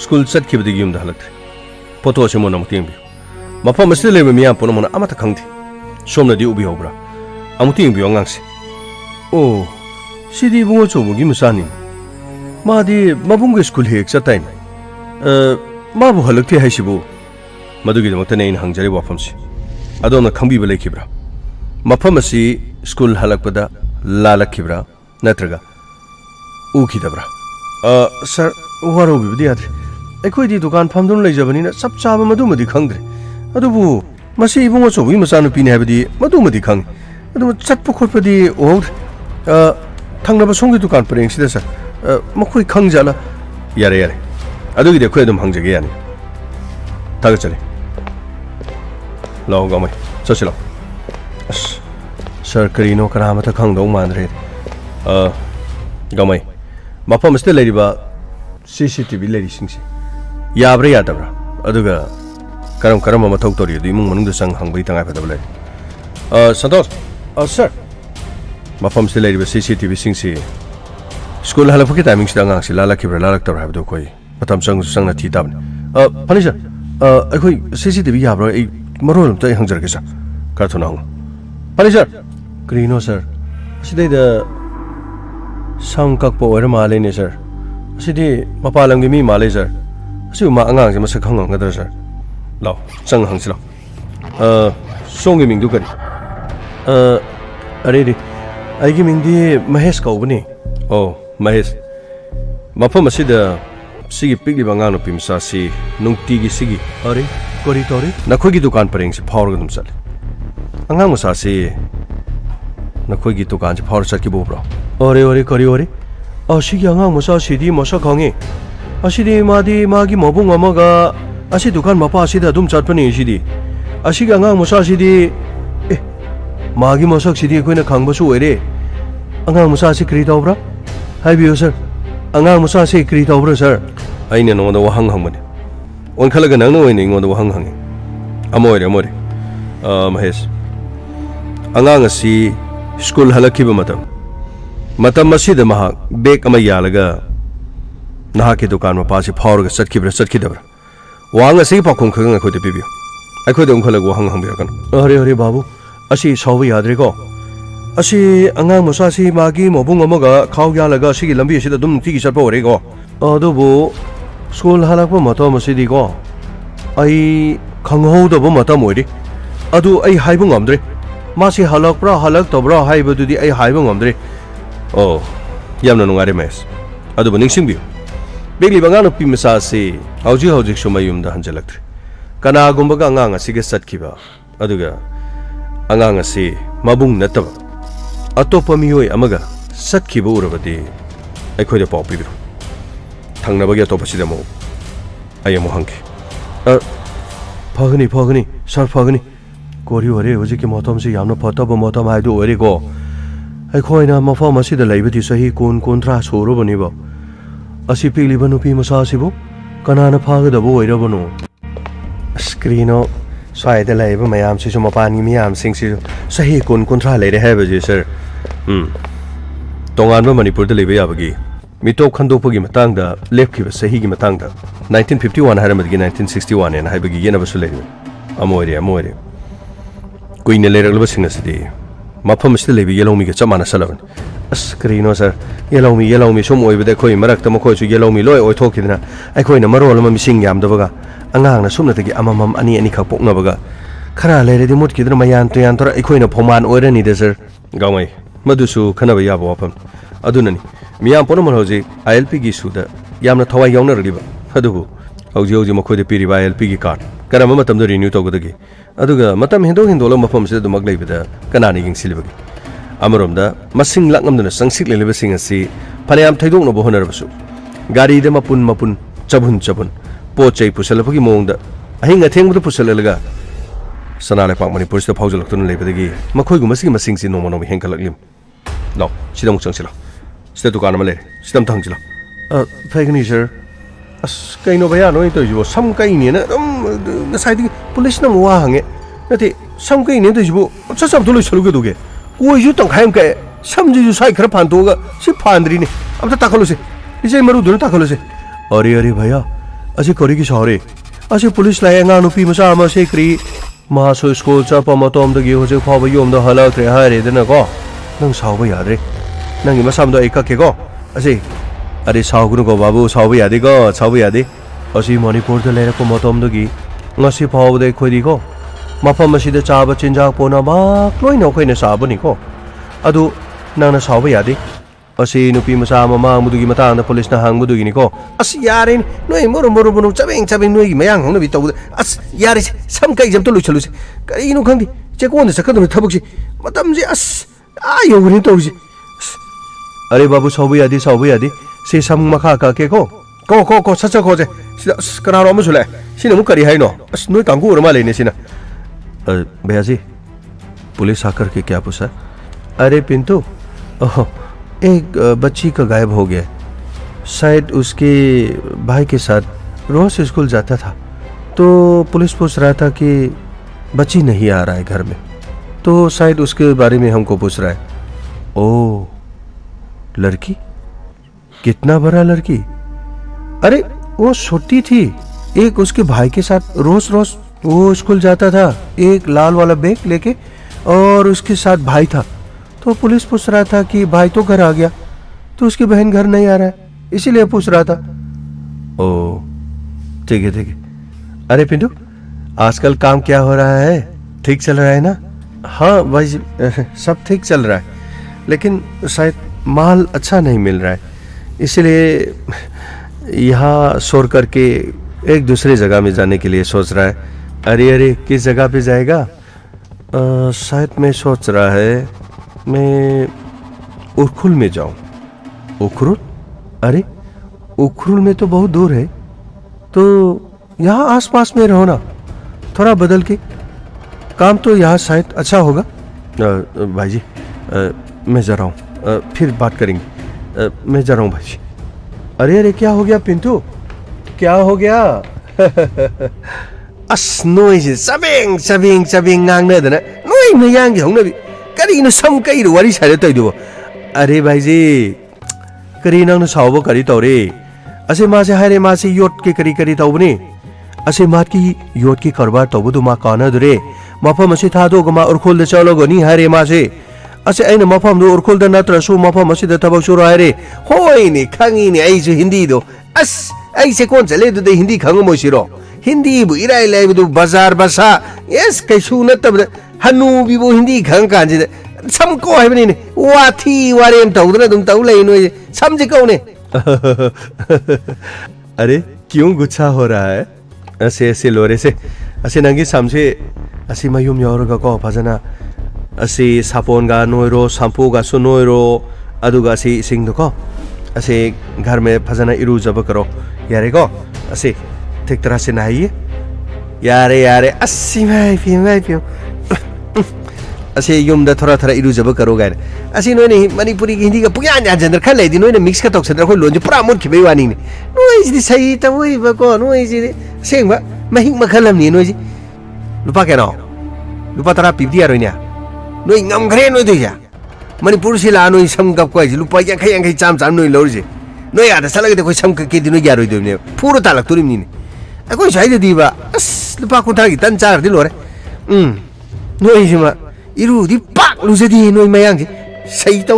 S2: ꯁ꯭ꯀꯨꯜ ꯆꯠꯈꯤꯕꯗꯒꯤ ꯌꯨꯝꯗ ꯍꯜꯂꯛꯇ꯭ꯔꯦ ꯐꯣꯇꯣ ꯑꯁꯤ ꯃꯨꯟꯅ ꯑꯃꯨꯛ ꯌꯦꯡꯕꯤꯌꯨ ꯃꯐꯝ ꯑꯁꯤꯗ ꯂꯩꯕ ꯃꯤꯌꯥꯝ ꯄꯨꯝꯅꯃꯛꯅ ꯑꯃꯠꯇ ꯈꯪꯗꯦ ꯁꯣꯝꯅꯗꯤ ꯎꯕꯤꯍꯧꯕ꯭ꯔꯥ ꯑꯃꯨꯛꯇ ꯌꯦꯡꯕꯤꯌꯨ ꯑꯉꯥꯡꯁꯤ ꯑꯣ ꯁꯤꯗꯤ ꯏꯕꯨꯡꯉꯣ ꯆꯧꯕꯒꯤ ꯃꯆꯥꯅꯤ ꯃꯥꯗꯤ ꯃꯕꯨꯡꯒ ꯁ꯭ꯀꯨꯜ ꯍꯦꯛ ꯆꯠꯇꯥꯏꯅꯦ ꯃꯥꯕꯨ ꯍꯜꯂꯛꯇꯦ ꯍꯥꯏꯁꯤꯕꯨ ꯃꯗꯨꯒꯤꯗꯃꯛꯇꯅꯦ ꯑꯩꯅ ꯍꯪꯖꯔꯤꯕ ꯋꯥꯐꯝꯁꯤ ꯑꯗꯣꯝꯅ ꯈꯪꯕꯤꯕ ꯂꯩꯈꯤꯕ꯭ꯔꯥ ꯃꯐꯝ ꯑꯁꯤ ꯁ꯭ꯀꯨꯜ ꯍꯜꯂꯛꯄꯗ ꯂꯥꯜꯂꯛꯈꯤꯕ꯭ꯔꯥ ꯅꯠꯇ꯭ꯔꯒ ꯎꯈꯤꯗꯕ꯭ꯔꯥ ꯁꯥꯔ ꯋꯥꯔꯧꯕꯤꯕꯗꯤ ꯌꯥꯗ꯭ꯔꯦ ꯑꯩꯈꯣꯏꯗꯤ ꯗꯨꯀꯥꯟ ꯐꯝꯗꯨꯅ ꯂꯩꯖꯕꯅꯤꯅ ꯆꯞ ꯆꯥꯕ ꯃꯗꯨꯃꯗꯤ ꯈꯪꯗ꯭ꯔꯦ ꯑꯗꯨꯕꯨ ꯃꯁꯤ ꯏꯕꯨꯡꯉꯣ ꯆꯧꯕꯒꯤ ꯃꯆꯥꯅꯨꯄꯤꯅꯤ ꯍꯥꯏꯕꯗꯤ ꯃꯗꯨꯃꯗꯤ ꯈꯪꯉꯤ ꯑꯗꯨꯕꯨ ꯆꯠꯄ ꯈꯣꯠꯄꯗꯤ ꯎꯍꯧꯗ꯭ꯔꯦ ꯊꯪꯅꯕ ꯁꯣꯝꯒꯤ ꯗꯨꯀꯥꯟ ꯄꯔꯦꯡꯁꯤꯗ ꯁꯥꯔ ꯃꯈꯣꯏ ꯈꯪꯖꯥꯠꯂꯥ ꯌꯥꯔꯦ ꯑꯗꯨꯒꯤꯗꯤ ꯑꯩꯈꯣꯏ ꯑꯗꯨꯝ ꯍꯪꯖꯒꯦ ꯌꯥꯅꯤ ꯊꯥꯒꯠꯆꯔꯤ ꯂꯥꯛꯑꯣ ꯒꯥꯡꯃꯩ ꯆꯠꯁꯤ ꯂꯥꯛꯑꯣ ꯑꯁ ꯁꯥꯔ ꯀꯔꯤꯅꯣ ꯀꯅꯥ ꯑꯃꯠꯇ ꯈꯪꯗꯧ ꯃꯥꯟꯗ꯭ꯔꯦ ꯒꯥꯡꯃꯩ ꯃꯐꯝ ꯑꯁꯤꯗ ꯂꯩꯔꯤꯕ CCTV ꯂꯩꯔꯤꯁꯤꯡꯁꯦ ꯌꯥꯕ꯭ꯔꯥ ꯌꯥꯗꯕ꯭ꯔꯥ ꯑꯗꯨꯒ ꯀꯔꯝꯕ ꯃꯊꯧ ꯇꯧꯔꯤ ꯑꯗꯨ ꯏꯃꯨꯡ ꯃꯅꯨꯡꯗ ꯍꯪꯕꯒꯤ ꯇꯉꯥꯏꯐꯗꯕ ꯂꯩ ꯁꯟꯇꯣꯁ ꯁꯥꯔ ꯃꯐꯝꯁꯤꯗ ꯂꯩꯔꯤꯕ CCTVꯁꯤꯡꯁꯤ ꯁ꯭ꯀꯨꯜ ꯍꯜꯂꯛꯄꯒꯤ ꯇꯥꯏꯃꯤꯡꯁꯤꯗ ꯑꯉꯥꯡꯁꯤ ꯂꯥꯜꯂꯛꯈꯤꯕ꯭ꯔꯥ ꯂꯥꯜꯂꯛꯇꯕ꯭ꯔꯥ ꯍꯥꯏꯕꯗꯨ ꯑꯩꯈꯣꯏ ꯃꯇꯝ ꯆꯪꯅ ꯊꯤ ꯇꯥꯕꯅꯤ ꯐꯅꯤ ꯁꯥꯔ ꯑꯩꯈꯣꯏ CCTV ꯌꯥꯕ꯭ꯔꯥ ꯑꯩ मरोल त हंजर के सर का थुना हूं पाले सर ग्रीनो सर सिदे द sang kak po ora male ne sir asidi mapalang gi mi male sir asu ma angang je masak khang ngadar sir law sang hang silo song gi ming du kan are ri ai gi ming di mahesh ka ubani oh mahesh mapam asida sigi pigli bangang no pimsa si nungti gi sigi are kori tori nakhoi gi dukan pareng si phawr ga dum sal angang masa si nakhoi gi dukan si phawr sar ki bo bro 어레 거리 시기양아 무사 시디 무사 강에 아시디 마디 마기 모붕 어머가 아시 두칸 마파 아시다 둠 잣퍼니 시디 아시기양아 무사 시디 마기 무사 시디 코이나 강버수 오레 앙아 무사 시 크리다오브라 하이비오 서 앙아 무사 시 크리다오브라 서 아이네 노도 와항 항버네 온 칼라가 나노 오이네 ingо도 와항 항에 아모레 마헤스 앙아 시 스쿨 할라키바 matam masida mahak bek ama yalaga naha ke dukan ma pasi phawr ga satkidabra wanga sei pa khong khang khoi de bibiyo ai khoi de ong khala go hang hang bira kan hare babu asi saw yadre ko asi angang musa si magi mobung amaga khaw yalaga sigi lambi sida dum ti gi sarpa ore ko adu bu school halakpa mata masidi ko ai khangho da bu mata moiri adu ai haibung amdre masi halakpra halak tobra haibu di ai haibung amdre oh yamna nungare mes adu baning singbiu begli bangano pimsa se hauji sumayum da hanjalak kana gumba ga anga sige satkiba aduga anga se mabung nataba atopa miyoi amaga satkiba urabadi aikhoi da pau pibiru thangna bagi atopa sida mo ayamo hanki phagani sar phagani kori ore hoji ki motom se yamna phataba motom haidu ore go ꯑꯩꯈꯣꯏꯅ ꯃꯐꯝ ꯑꯁꯤꯗ ꯂꯩꯕꯗꯤ ꯆꯍꯤ 10-13 ꯁꯨꯔꯕꯅꯤꯕ ꯑꯁꯤ ꯄꯤꯛꯂꯤꯕ ꯅꯨꯄꯤ ꯃꯆꯥꯁꯤꯕꯨ ꯀꯅꯥꯅ ꯐꯥꯒꯗꯕ ꯑꯣꯏꯔꯕꯅꯣ ꯁ꯭ꯀ꯭ꯔꯤꯅꯣ ꯁ꯭ꯋꯥꯏꯗ ꯂꯩꯕ ꯃꯌꯥꯝꯁꯤꯁꯨ ꯃꯄꯥꯟꯒꯤ ꯃꯤꯌꯥꯝꯁꯤꯡꯁꯤꯁꯨ ꯆꯍꯤ 10-13 ꯂꯩꯔꯦ ꯍꯥꯏꯕꯁꯤ ꯁꯔ ꯇꯣꯉꯥꯟꯕ ꯃꯅꯤꯄꯨꯔꯗ ꯂꯩꯕ ꯌꯥꯕꯒꯤ ꯃꯤꯇꯣꯞ ꯈꯟꯗꯣꯛꯄꯒꯤ ꯃꯇꯥꯡꯗ ꯂꯦꯞꯈꯤꯕ ꯆꯍꯤꯒꯤ ꯃꯇꯥꯡꯗ 1951 ꯍꯥꯏꯔꯝꯕꯗꯒꯤ 1961 ꯍꯥꯏꯅ ꯍꯥꯏꯕꯒꯤ ꯌꯦꯠꯅꯕꯁꯨ ꯂꯩꯔꯤ ꯑꯃ ꯑꯣꯏꯔꯦ ꯀꯨꯏꯅ ꯂꯩꯔꯛꯂꯕꯁꯤꯡ ꯑꯁꯤꯗꯤ mapam asti lebi yellow mi ke chamana salaban as krino sir yellow mi sum oibede khoi marak ta makhoi chu yellow mi loi oi thokidna ai khoi na marol ma mising yam dabaga angang na sumna tagi amamam ani khak pokna baga khara lere di mut kidna mayan to yan tora ai khoi na phoman oira ni de sir gamai madusu khanaba yaba wapam adunani miyam ponomol hoji ilp gi suda yamna thawai yauna riba adugu hoji makhoi de piri ba ilp gi card karama matam do renew togudagi aduga matam hindo lo mafam se dumak leibida kanani ging silibagi amromda masing langamduna sangsik leleba sing asi phaleam thaidong no bohonar basu gari de mapun chabun pochei pusalapagi mongda ahinga thengbuda pusalalaga sanale pak manipur se phaujal tun leibadagi makhoi gumasi masing si no mono henkalaklim no sidam changsila sida dukan ma le sidam thangjila faigni sir as kaino baya no into jibo sam kai ni na ngasai police na wa hange nati sam kai ni to jibo chasam dolo choluge doge koi ju tang khaim ka sam ji ju sai khara phan to ga si phandri ni ab ta takhalo se ise maru dun takhalo se are bhaiya asi kori ki sare asi police la nga nu pi masa ma se kri ma so school cha pa ma tom da ge ho je pha ba yom da hala tre ha re de na ko nang saw ba ya re nang ma sam do ek ka ke go asi अरे साउगुनु को बाबू साउबु यादे को साउबु यादे असी Manipur the लेरको मतम दगी ngasi phawde khoidi ko mafam asida chaba chinja pona ba kloi no khoina sabani ko adu nangna sawba yadi asi nupi masa mama mudugi mata na police na hang mudugi ni ko as yare noi moro bunu chabeng noi mayang hong no bi taw as yare sam kai jam to lu chalu se kai no khangdi che ko ne sakadum thabuk si matam ji as ayo ni to ji अरे बाबू साउबु यादी से sam makha ka ke ko sacha ko je kana ro musule sina mu kari hai no as noi kangku ur ma le ne sina भैया जी police आकर के क्या पूछा अरे पिंटू एक बच्ची का गायब हो गया शायद उसके भाई के साथ रोज स्कूल जाता था तो पुलिस पूछ रहा था कि बच्ची नहीं आ रहा है घर में तो शायद उसके बारे में हमको पूछ रहा है ओ लड़की कितना बड़ा लड़की अरे वो छोटी थी एक उसके भाई के साथ रोज
S3: वो स्कूल जाता था, एक लाल वाला बैग लेके, और उसके साथ भाई था। तो पुलिस पूछ रहा था कि भाई तो घर आ गया, तो उसकी बहन घर नहीं आ रहा है, इसीलिए पूछ रहा था। ओ ठीक है ठीक है। अरे पिंटू, आजकल काम क्या हो रहा है? ठीक चल रहा है ना? हाँ भाई जी, सब ठीक चल रहा है, लेकिन शायद माल अच्छा नहीं मिल रहा है, इसलिए यहाँ शोर करके एक दूसरे जगह में जाने के लिए सोच रहा है। अरे अरे, किस जगह पे जाएगा? शायद मैं सोच रहा है मैं उखरुल में जाऊं। उखरुल? अरे उखरुल में तो बहुत दूर है, तो यहाँ आसपास में रहो ना, थोड़ा बदल के। काम तो यहाँ शायद अच्छा होगा। भाई जी, मैं जा रहा हूँ, फिर बात करेंगे। मैं जा रहा हूँ भाई जी। अरे अरे, क्या हो गया पिंटू, क्या हो गया? अस नोइसे सबेंग सबेंग सबेंग ngang ना नोई मयांग की हौना भी करीनो सम कईरो वारी सारे तइदो। अरे भाई जी, करी नंग सावबो करी तौरे असे मासे हारे मासे योट के करी करी तौबने असे मात की योट की करबार तौबदु मा काना दुरे मफम असे थादो गमा उरखोल दे चलोगनी हारे मासे असे ऐन मफम दो उरखोल दे नत्रसु मफम असे दे तबक सुरो हारे होइने खंगिने ऐसे हिंदी दो अस ऐसे कौन चले दो हिंदी खंग मोसिरो हिंदी बु इराय लाइबदु बाजार बसा यस कैसु नतब हनु बिबो हिंदी खंग कांजे समको हाइबने वाथी वारेम तौदना दुम तौ लैनो समझ कौने। अरे क्यों गुस्सा हो रहा है? ऐसे ऐसे लोरे से ऐसे नंगी समझे ऐसे मयूम योरगा को फजना ऐसे सापोनगा नोयरो शैम्पूगा सु नोयरो अदुगा से सिंग को ऐसे घर में फजना इरु जब करो यारे को ऐसे ठीक तरह से नहाइए यारे यारे अस्सी में पियो असे युम थोड़ा थोड़ा इरु जब करो गाय असे नोने मणिपुरी हिंदी का पुयान जानजर खा लेदी नोने मिक्स का तोक्सदर खो लोंजे पूरा मुट खिबे वानी ने नोइजि सही त वइ बको नोइजि सेंगबा महि मखलमनि नोइजि लुपा केनो लुपा तरा पिबदि आरोइना नोइ ngमग्रे नोइ दैया मणिपुर से ला नोइ सम गप कोइ लुपा यांखै यांखै चाम चाम नोइ लौरजे नोइ आदा सलगे त कोइ सम के दिनो ग्यारोइ दोने पुरो तालक तुरिमनि ने अकोइ साइदे दिबा अस लुपा कुथागि तन चार दिन लोरे नोइजिमा इरुदी पाक लुजदी नोइ मयांग सही तो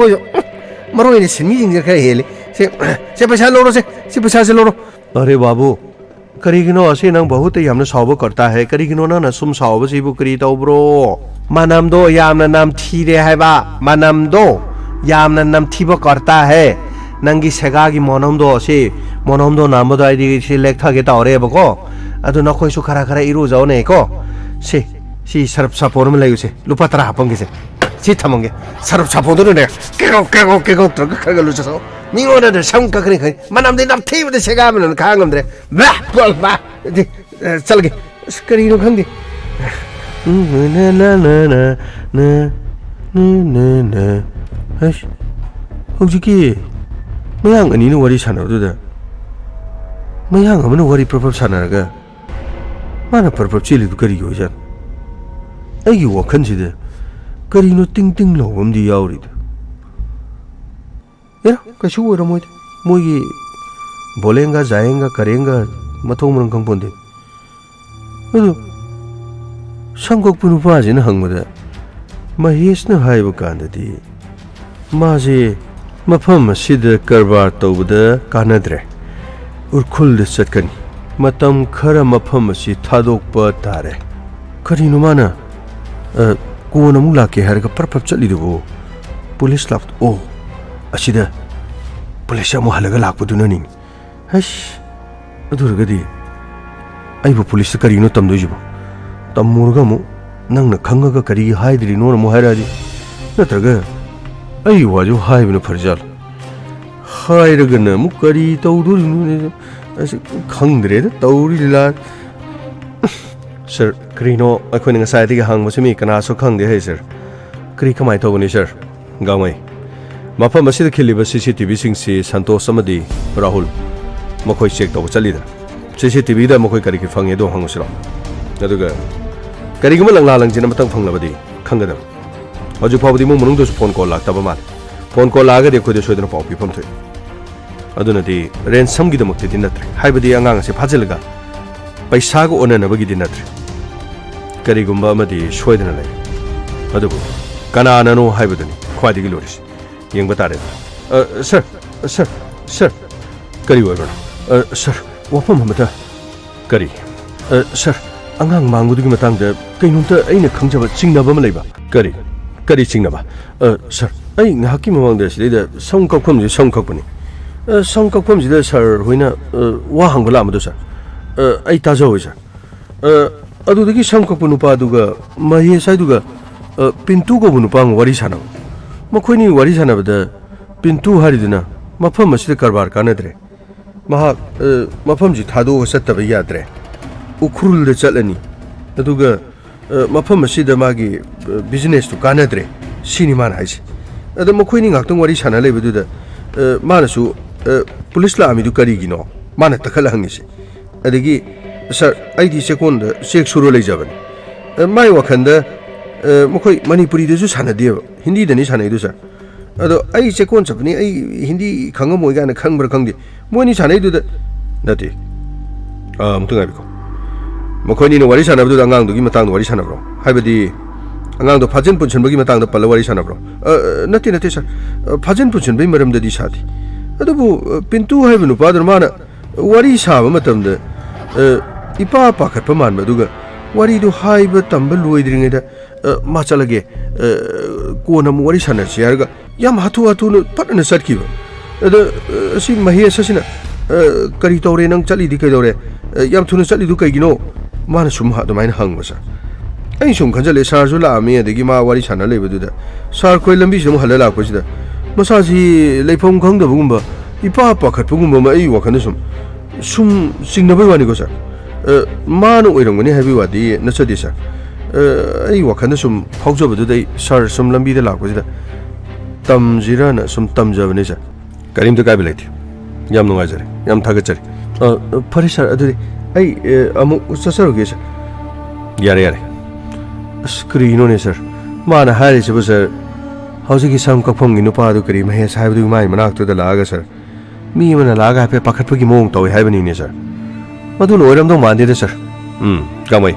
S3: मरो ने सिमी जिंग खरे हेले से पैसा लोरो से पैसा से लोरो। अरे बाबू, करीगिनो असे नंग बहुत ही हमने सावब करता है करीगिनो ना सुम सावब सिबु करी तो ब्रो मानाम दो यामना नाम थीरे है बा मानाम दो यामना नाम थीबो करता है नंगी सेगागी मोनम दो नाम दो आईडी से लेख थागे तावरे बको अदु नखोइ सु खरा खरा इरु जाओ ने को से सी सरप सापोर में लायो से लुपा तरा हापंगे से सी थमंगे सरप सापोर ने केगो ट्रक खगलु छसो मिङोना दे सम कखने खै मनाम दे नाम थेब दे सेगा मन खांगम दे बा बोल बा चल गे स्करी नो खंगे न न न न न न न हस हौजिकी मयांग अनि नो वारी सानरदु दा मयांग हमनो वारी प्रपर सानरगा माना प्रपर चिलिदु करी हो जान अगी वखनसिदे करीनो टिंग टिंग लौबमदि यावरिद यार कछु ओरमोय मोगी बोलेंगा जाएंगा करेंगा मथों मरंग कंपोंदे अदु संगोक पुनुपाजिन हंगमदा महेशना हाइबो कांददि माजे मफम सिद करबार तौबदा कानद्रे उरखुल चटकनी मतम खरा मफम सि थादोकपा तारे करीनो माना कोन अमु लाके हरगा परपप चलिदबो पुलिस लाप ओ असिदा पुलिस अमु हलगा लाकपदुननि हस अदुरगदि आइबो पुलिस करीनो तमदोजिबो तममुरगमु नंगना खंगगा करी हाइद्रि नोन मु हाइरादि नत्रगा आई वाजो हाइबनो फरजाल हाइरगना मु करी तौदुरिनु असे खंगद्रे तौरिला सर करीनो अखोइन ngसाइदि हांग मसमी कनासो खंगदे है सर करी कमाय तौगनि सर गावै मफम असिद खिलिबा सीसीटीवी सिंगसी संतोष अमदि राहुल मखोइ चेक तौ चलिदा सीसीटीवी दा मखोइ करी कि फंगे दो हांगसिरो अदुगा करीगम लंगला लंजिन मतंग फंगलबदि खंगदम हजु फावदि मु मनुंग दोस फोन कॉल लाक्तबा माल फोन कॉल लागदि खोइदे सोइदन पाउ पिफम थोइ अदुनदि रेंसम गिदमक्ति नत्रे हाइबदि अंगांग से फाजलगा पैसा को ओननबगी नत्रे
S2: ꯀꯔꯤꯒꯨꯝꯕ ꯑꯃꯗꯤ ꯁꯣꯏꯗꯅ ꯂꯩ ꯑꯗꯨꯕꯨ ꯀꯅꯥꯅꯅꯣ ꯍꯥꯏꯕꯗꯨꯅꯤ ꯈ꯭ꯋꯥꯏꯗꯒꯤ ꯂꯨꯔꯤꯁꯤ ꯌꯦꯡꯕ ꯇꯥꯔꯦ ꯁꯔ ꯀꯔꯤ ꯑꯣꯏꯕꯅꯣ ꯁꯔ ꯋꯥꯐꯝ ꯑꯃꯇ ꯀꯔꯤ ꯁꯔ ꯑꯉꯥꯡ ꯃꯥꯡꯕꯗꯨꯒꯤ ꯃꯇꯥꯡꯗ ꯀꯩꯅꯣꯝꯇ ꯑꯩꯅ ꯈꯪꯖꯕ ꯆꯤꯡꯅꯕ ꯑꯃ ꯂꯩꯕ ꯀꯔꯤ ꯆꯤꯡꯅꯕ ꯁꯔ ꯑꯩ ꯉꯥꯏꯍꯥꯛꯀꯤ ꯃꯃꯥꯡꯗ ꯁꯤꯗꯩꯗ ꯁꯝ ꯀꯛꯐꯝꯁꯦ ꯁꯝ ꯀꯛꯄꯅꯤ ꯁꯝ ꯀꯛꯐꯝꯁꯤꯗ ꯁꯔ ꯍꯣꯏꯅ ꯋꯥ ꯍꯪꯕ ꯂꯥꯛꯑꯝꯕꯗꯣ ꯁꯔ ꯑꯩ ꯇꯥꯖꯍꯧꯏ ꯁꯔ ꯑꯗꯨꯗꯒꯤ ꯁꯝ ꯀꯛꯄ ꯅꯨꯄꯥꯗꯨꯒ ꯃꯍꯦꯁ ꯍꯥꯏꯗꯨꯒ ꯄꯤꯟꯇꯨ ꯀꯧꯕ ꯅꯨꯄꯥꯒ ꯋꯥꯔꯤ ꯁꯥꯟꯅꯕ ꯃꯈꯣꯏꯅꯤ ꯋꯥꯔꯤ ꯁꯥꯟꯅꯕꯗ ꯄꯤꯟꯇꯨ ꯍꯥꯏꯔꯤꯗꯨꯅ ꯃꯐꯝ ꯑꯁꯤꯗ ꯀꯔꯕꯥꯔ ꯀꯥꯟꯅꯗ꯭ꯔꯦ ꯃꯍꯥꯛ ꯃꯐꯝꯁꯤ ꯊꯥꯗꯣꯛꯑꯒ ꯆꯠꯇꯕ ꯌꯥꯗ꯭ꯔꯦ ꯎꯈ꯭ꯔꯨꯜꯗ ꯆꯠꯂꯅꯤ ꯑꯗꯨꯒ ꯃꯐꯝ ꯑꯁꯤꯗ ꯃꯥꯒꯤ ꯕꯤꯖꯤꯅꯦꯁꯇꯨ ꯀꯥꯟꯅꯗ꯭ꯔꯦ ꯁꯤꯅꯤ ꯃꯥꯅ ꯍꯥꯏꯁꯦ ꯑꯗ ꯃꯈꯣꯏꯅꯤ ꯉꯥꯛꯇꯪ ꯋꯥꯔꯤ ꯁꯥꯟꯅ ꯂꯩꯕꯗꯨꯗ ꯃꯥꯅꯁꯨ ꯄꯨꯂꯤꯁ ꯂꯥꯛꯑꯝꯃꯤꯗꯨ ꯀꯔꯤꯒꯤꯅꯣ ꯃꯥꯅ ꯇꯛꯈꯠꯂ ꯍꯪꯉꯤꯁꯦ ꯑꯗꯒꯤ ꯁꯔ ꯑꯩꯗꯤ ꯆꯦꯛꯀꯣꯟꯗ ꯆꯦꯛ ꯁꯨꯔ ꯂꯩꯖꯕꯅꯤ ꯃꯥꯏ ꯋꯥꯈꯜꯗ ꯃꯈꯣꯏ ꯃꯅꯤꯄꯨꯔꯤꯗꯁꯨ ꯁꯥꯟꯅꯗꯦꯕ ꯍꯤꯟꯗꯤꯗꯅꯤ ꯁꯥꯟꯅꯩꯗꯨ ꯁꯔ ꯑꯗꯣ ꯑꯩ ꯆꯦꯛꯀꯣꯟ ꯆꯠꯄꯅꯤ ꯑꯩ ꯍꯤꯟꯗꯤ ꯈꯪꯉꯝꯃꯣꯏ ꯀꯥꯏꯅ ꯈꯪꯕ꯭ꯔꯥ ꯈꯪꯗꯦ ꯃꯣꯏꯅꯤ ꯁꯥꯟꯅꯩꯗꯨꯗ ꯅꯠꯇꯦ ꯑꯃꯨꯛꯇ ꯉꯥꯏꯕꯤꯀꯣ ꯃꯈꯣꯏꯅꯤꯅ ꯋꯥꯔꯤ ꯁꯥꯟꯅꯕꯗꯨꯗ ꯑꯉꯥꯡꯗꯨꯒꯤ ꯃꯇꯥꯡꯗ ꯋꯥꯔꯤ ꯁꯥꯟꯅꯕ꯭ꯔꯣ ꯍꯥꯏꯕꯗꯤ ꯑꯉꯥꯡꯗꯣ ꯐꯥꯖꯤꯟ ꯄꯨꯟꯁꯤꯟꯕꯒꯤ ꯃꯇꯥꯡꯗ ꯄꯜꯂ ꯋꯥꯔꯤ ꯁꯥꯟꯅꯕ꯭ꯔꯣ ꯅꯠꯇꯦ ꯁꯔ ꯐꯥꯖꯤꯟ ꯄꯨꯟꯁꯤꯟꯕꯒꯤ ꯃꯔꯝꯗꯗꯤ ꯁꯥꯗꯦ ꯑꯗꯨꯕꯨ ꯄꯤꯟꯇꯨ ꯍꯥꯏꯕ ꯅꯨꯄꯥꯗꯨꯅ ꯃꯥꯅ ꯋꯥꯔꯤ ꯁꯥꯕ ꯃꯇꯝꯗ ꯏꯄꯥ ꯄꯥꯈꯠꯄ ꯃꯥꯟꯕ ꯑꯗꯨꯒ ꯋꯥꯔꯤꯗꯨ ꯍꯥꯏꯕ ꯇꯝꯕ ꯂꯣꯏꯗ꯭ꯔꯤꯉꯩꯗ ꯃꯥ ꯆꯠꯂꯒꯦ ꯀꯣꯟꯅ ꯑꯃꯨꯛ ꯋꯥꯔꯤ ꯁꯥꯟꯅꯔꯁꯤ ꯍꯥꯏꯔꯒ ꯌꯥꯝ ꯍꯥꯊꯨ ꯐꯠꯅ ꯆꯠꯈꯤꯕ ꯑꯗ ꯑꯁꯤ ꯃꯍꯦꯁ ꯑꯁꯤꯅ ꯀꯔꯤ ꯇꯧꯔꯦ ꯅꯪ ꯆꯠꯂꯤꯗꯤ ꯀꯩꯗꯧꯔꯦ ꯌꯥꯝ ꯊꯨꯅ ꯆꯠꯂꯤꯗꯨ ꯀꯩꯒꯤꯅꯣ ꯃꯥꯅ ꯁꯨꯝ ꯑꯗꯨꯃꯥꯏꯅ ꯍꯪꯕ ꯁꯥꯔ ꯑꯩ ꯁꯨꯝ ꯈꯟꯖꯜꯂꯦ ꯁꯥꯔꯁꯨ ꯂꯥꯛꯑꯝꯃꯤ ꯑꯗꯒꯤ ꯃꯥ ꯋꯥꯔꯤ ꯁꯥꯟꯅ ꯂꯩꯕꯗꯨꯗ ꯁꯥꯔ ꯈꯣꯏ ꯂꯝꯕꯤꯁꯤꯗ ꯑꯃꯨꯛ ꯍꯜꯂ ꯂꯥꯛꯄꯁꯤꯗ ꯃꯁꯥꯁꯤ ꯂꯩꯐꯝ ꯈꯪꯗꯕꯒꯨꯝꯕ ꯏꯄꯥ ꯄꯥꯈꯠꯄꯒꯨꯝꯕ ꯑꯃ ꯑꯩ ꯋꯥꯈꯜꯗ ꯁꯨꯝ ꯆꯤꯡꯅꯕꯩ ꯋꯥꯅꯤꯀꯣ ꯁꯥꯔ ꯃꯥꯅ ꯑꯣꯏꯔꯝꯒꯅꯤ ꯍꯥꯏꯕꯒꯤ ꯋꯥꯗꯤ ꯅꯠꯆꯗꯦ ꯁꯥꯔ ꯑꯩ ꯋꯥꯈꯜꯗ ꯁꯨꯝ ꯐꯥꯎꯖꯕꯗꯨꯗ ꯑꯩ ꯁꯥꯔ ꯁꯨꯝ ꯂꯝꯕꯤꯗ ꯂꯥꯛꯄꯁꯤꯗ ꯇꯝꯁꯤꯔꯅ ꯁꯨꯝ ꯇꯝꯖꯕꯅꯤ ꯁꯥꯔ ꯀꯔꯤꯝꯇ ꯀꯥꯏꯕ ꯂꯩꯇꯦ ꯌꯥꯝ ꯅꯨꯡꯉꯥꯏꯖꯔꯦ ꯌꯥꯝ ꯊꯥꯒꯠꯆꯔꯤ ꯐꯔꯦ ꯁꯥꯔ ꯑꯗꯨꯗꯤ ꯑꯩ ꯑꯃꯨꯛ ꯆꯠꯆꯔꯨꯒꯦ ꯁꯥꯔ ꯌꯥꯔꯦ ꯑꯁ ꯀꯔꯤꯅꯣꯅꯦ ꯁꯥꯔ ꯃꯥꯅ ꯍꯥꯏꯔꯤꯁꯤꯕꯨ ꯁꯥꯔ ꯍꯧꯖꯤꯛꯀꯤ ꯁꯝ ꯀꯛꯐꯝꯒꯤ ꯅꯨꯄꯥꯗꯨ ꯀꯔꯤ ꯃꯍꯦꯁ ꯍꯥꯏꯕꯗꯨꯒꯤ ꯃꯥꯒꯤ ꯃꯅꯥꯛꯇꯨꯗ ꯂꯥꯛꯑꯒ ꯁꯥꯔ ꯃꯤ ꯑꯃꯅ ꯂꯥꯛꯑꯒ ꯍꯥꯏꯐꯦꯠ ꯄꯥꯈꯠꯄꯒꯤ ꯃꯑꯣꯡ ꯇꯧꯋꯤ ꯍꯥꯏꯕꯅꯤꯅꯦ ꯁꯥꯔ ꯃꯗꯨꯅ ꯑꯣꯏꯔꯝꯗꯧ ꯃꯥꯟꯗꯦꯗ ꯁꯥꯔ ꯀꯃꯥꯏ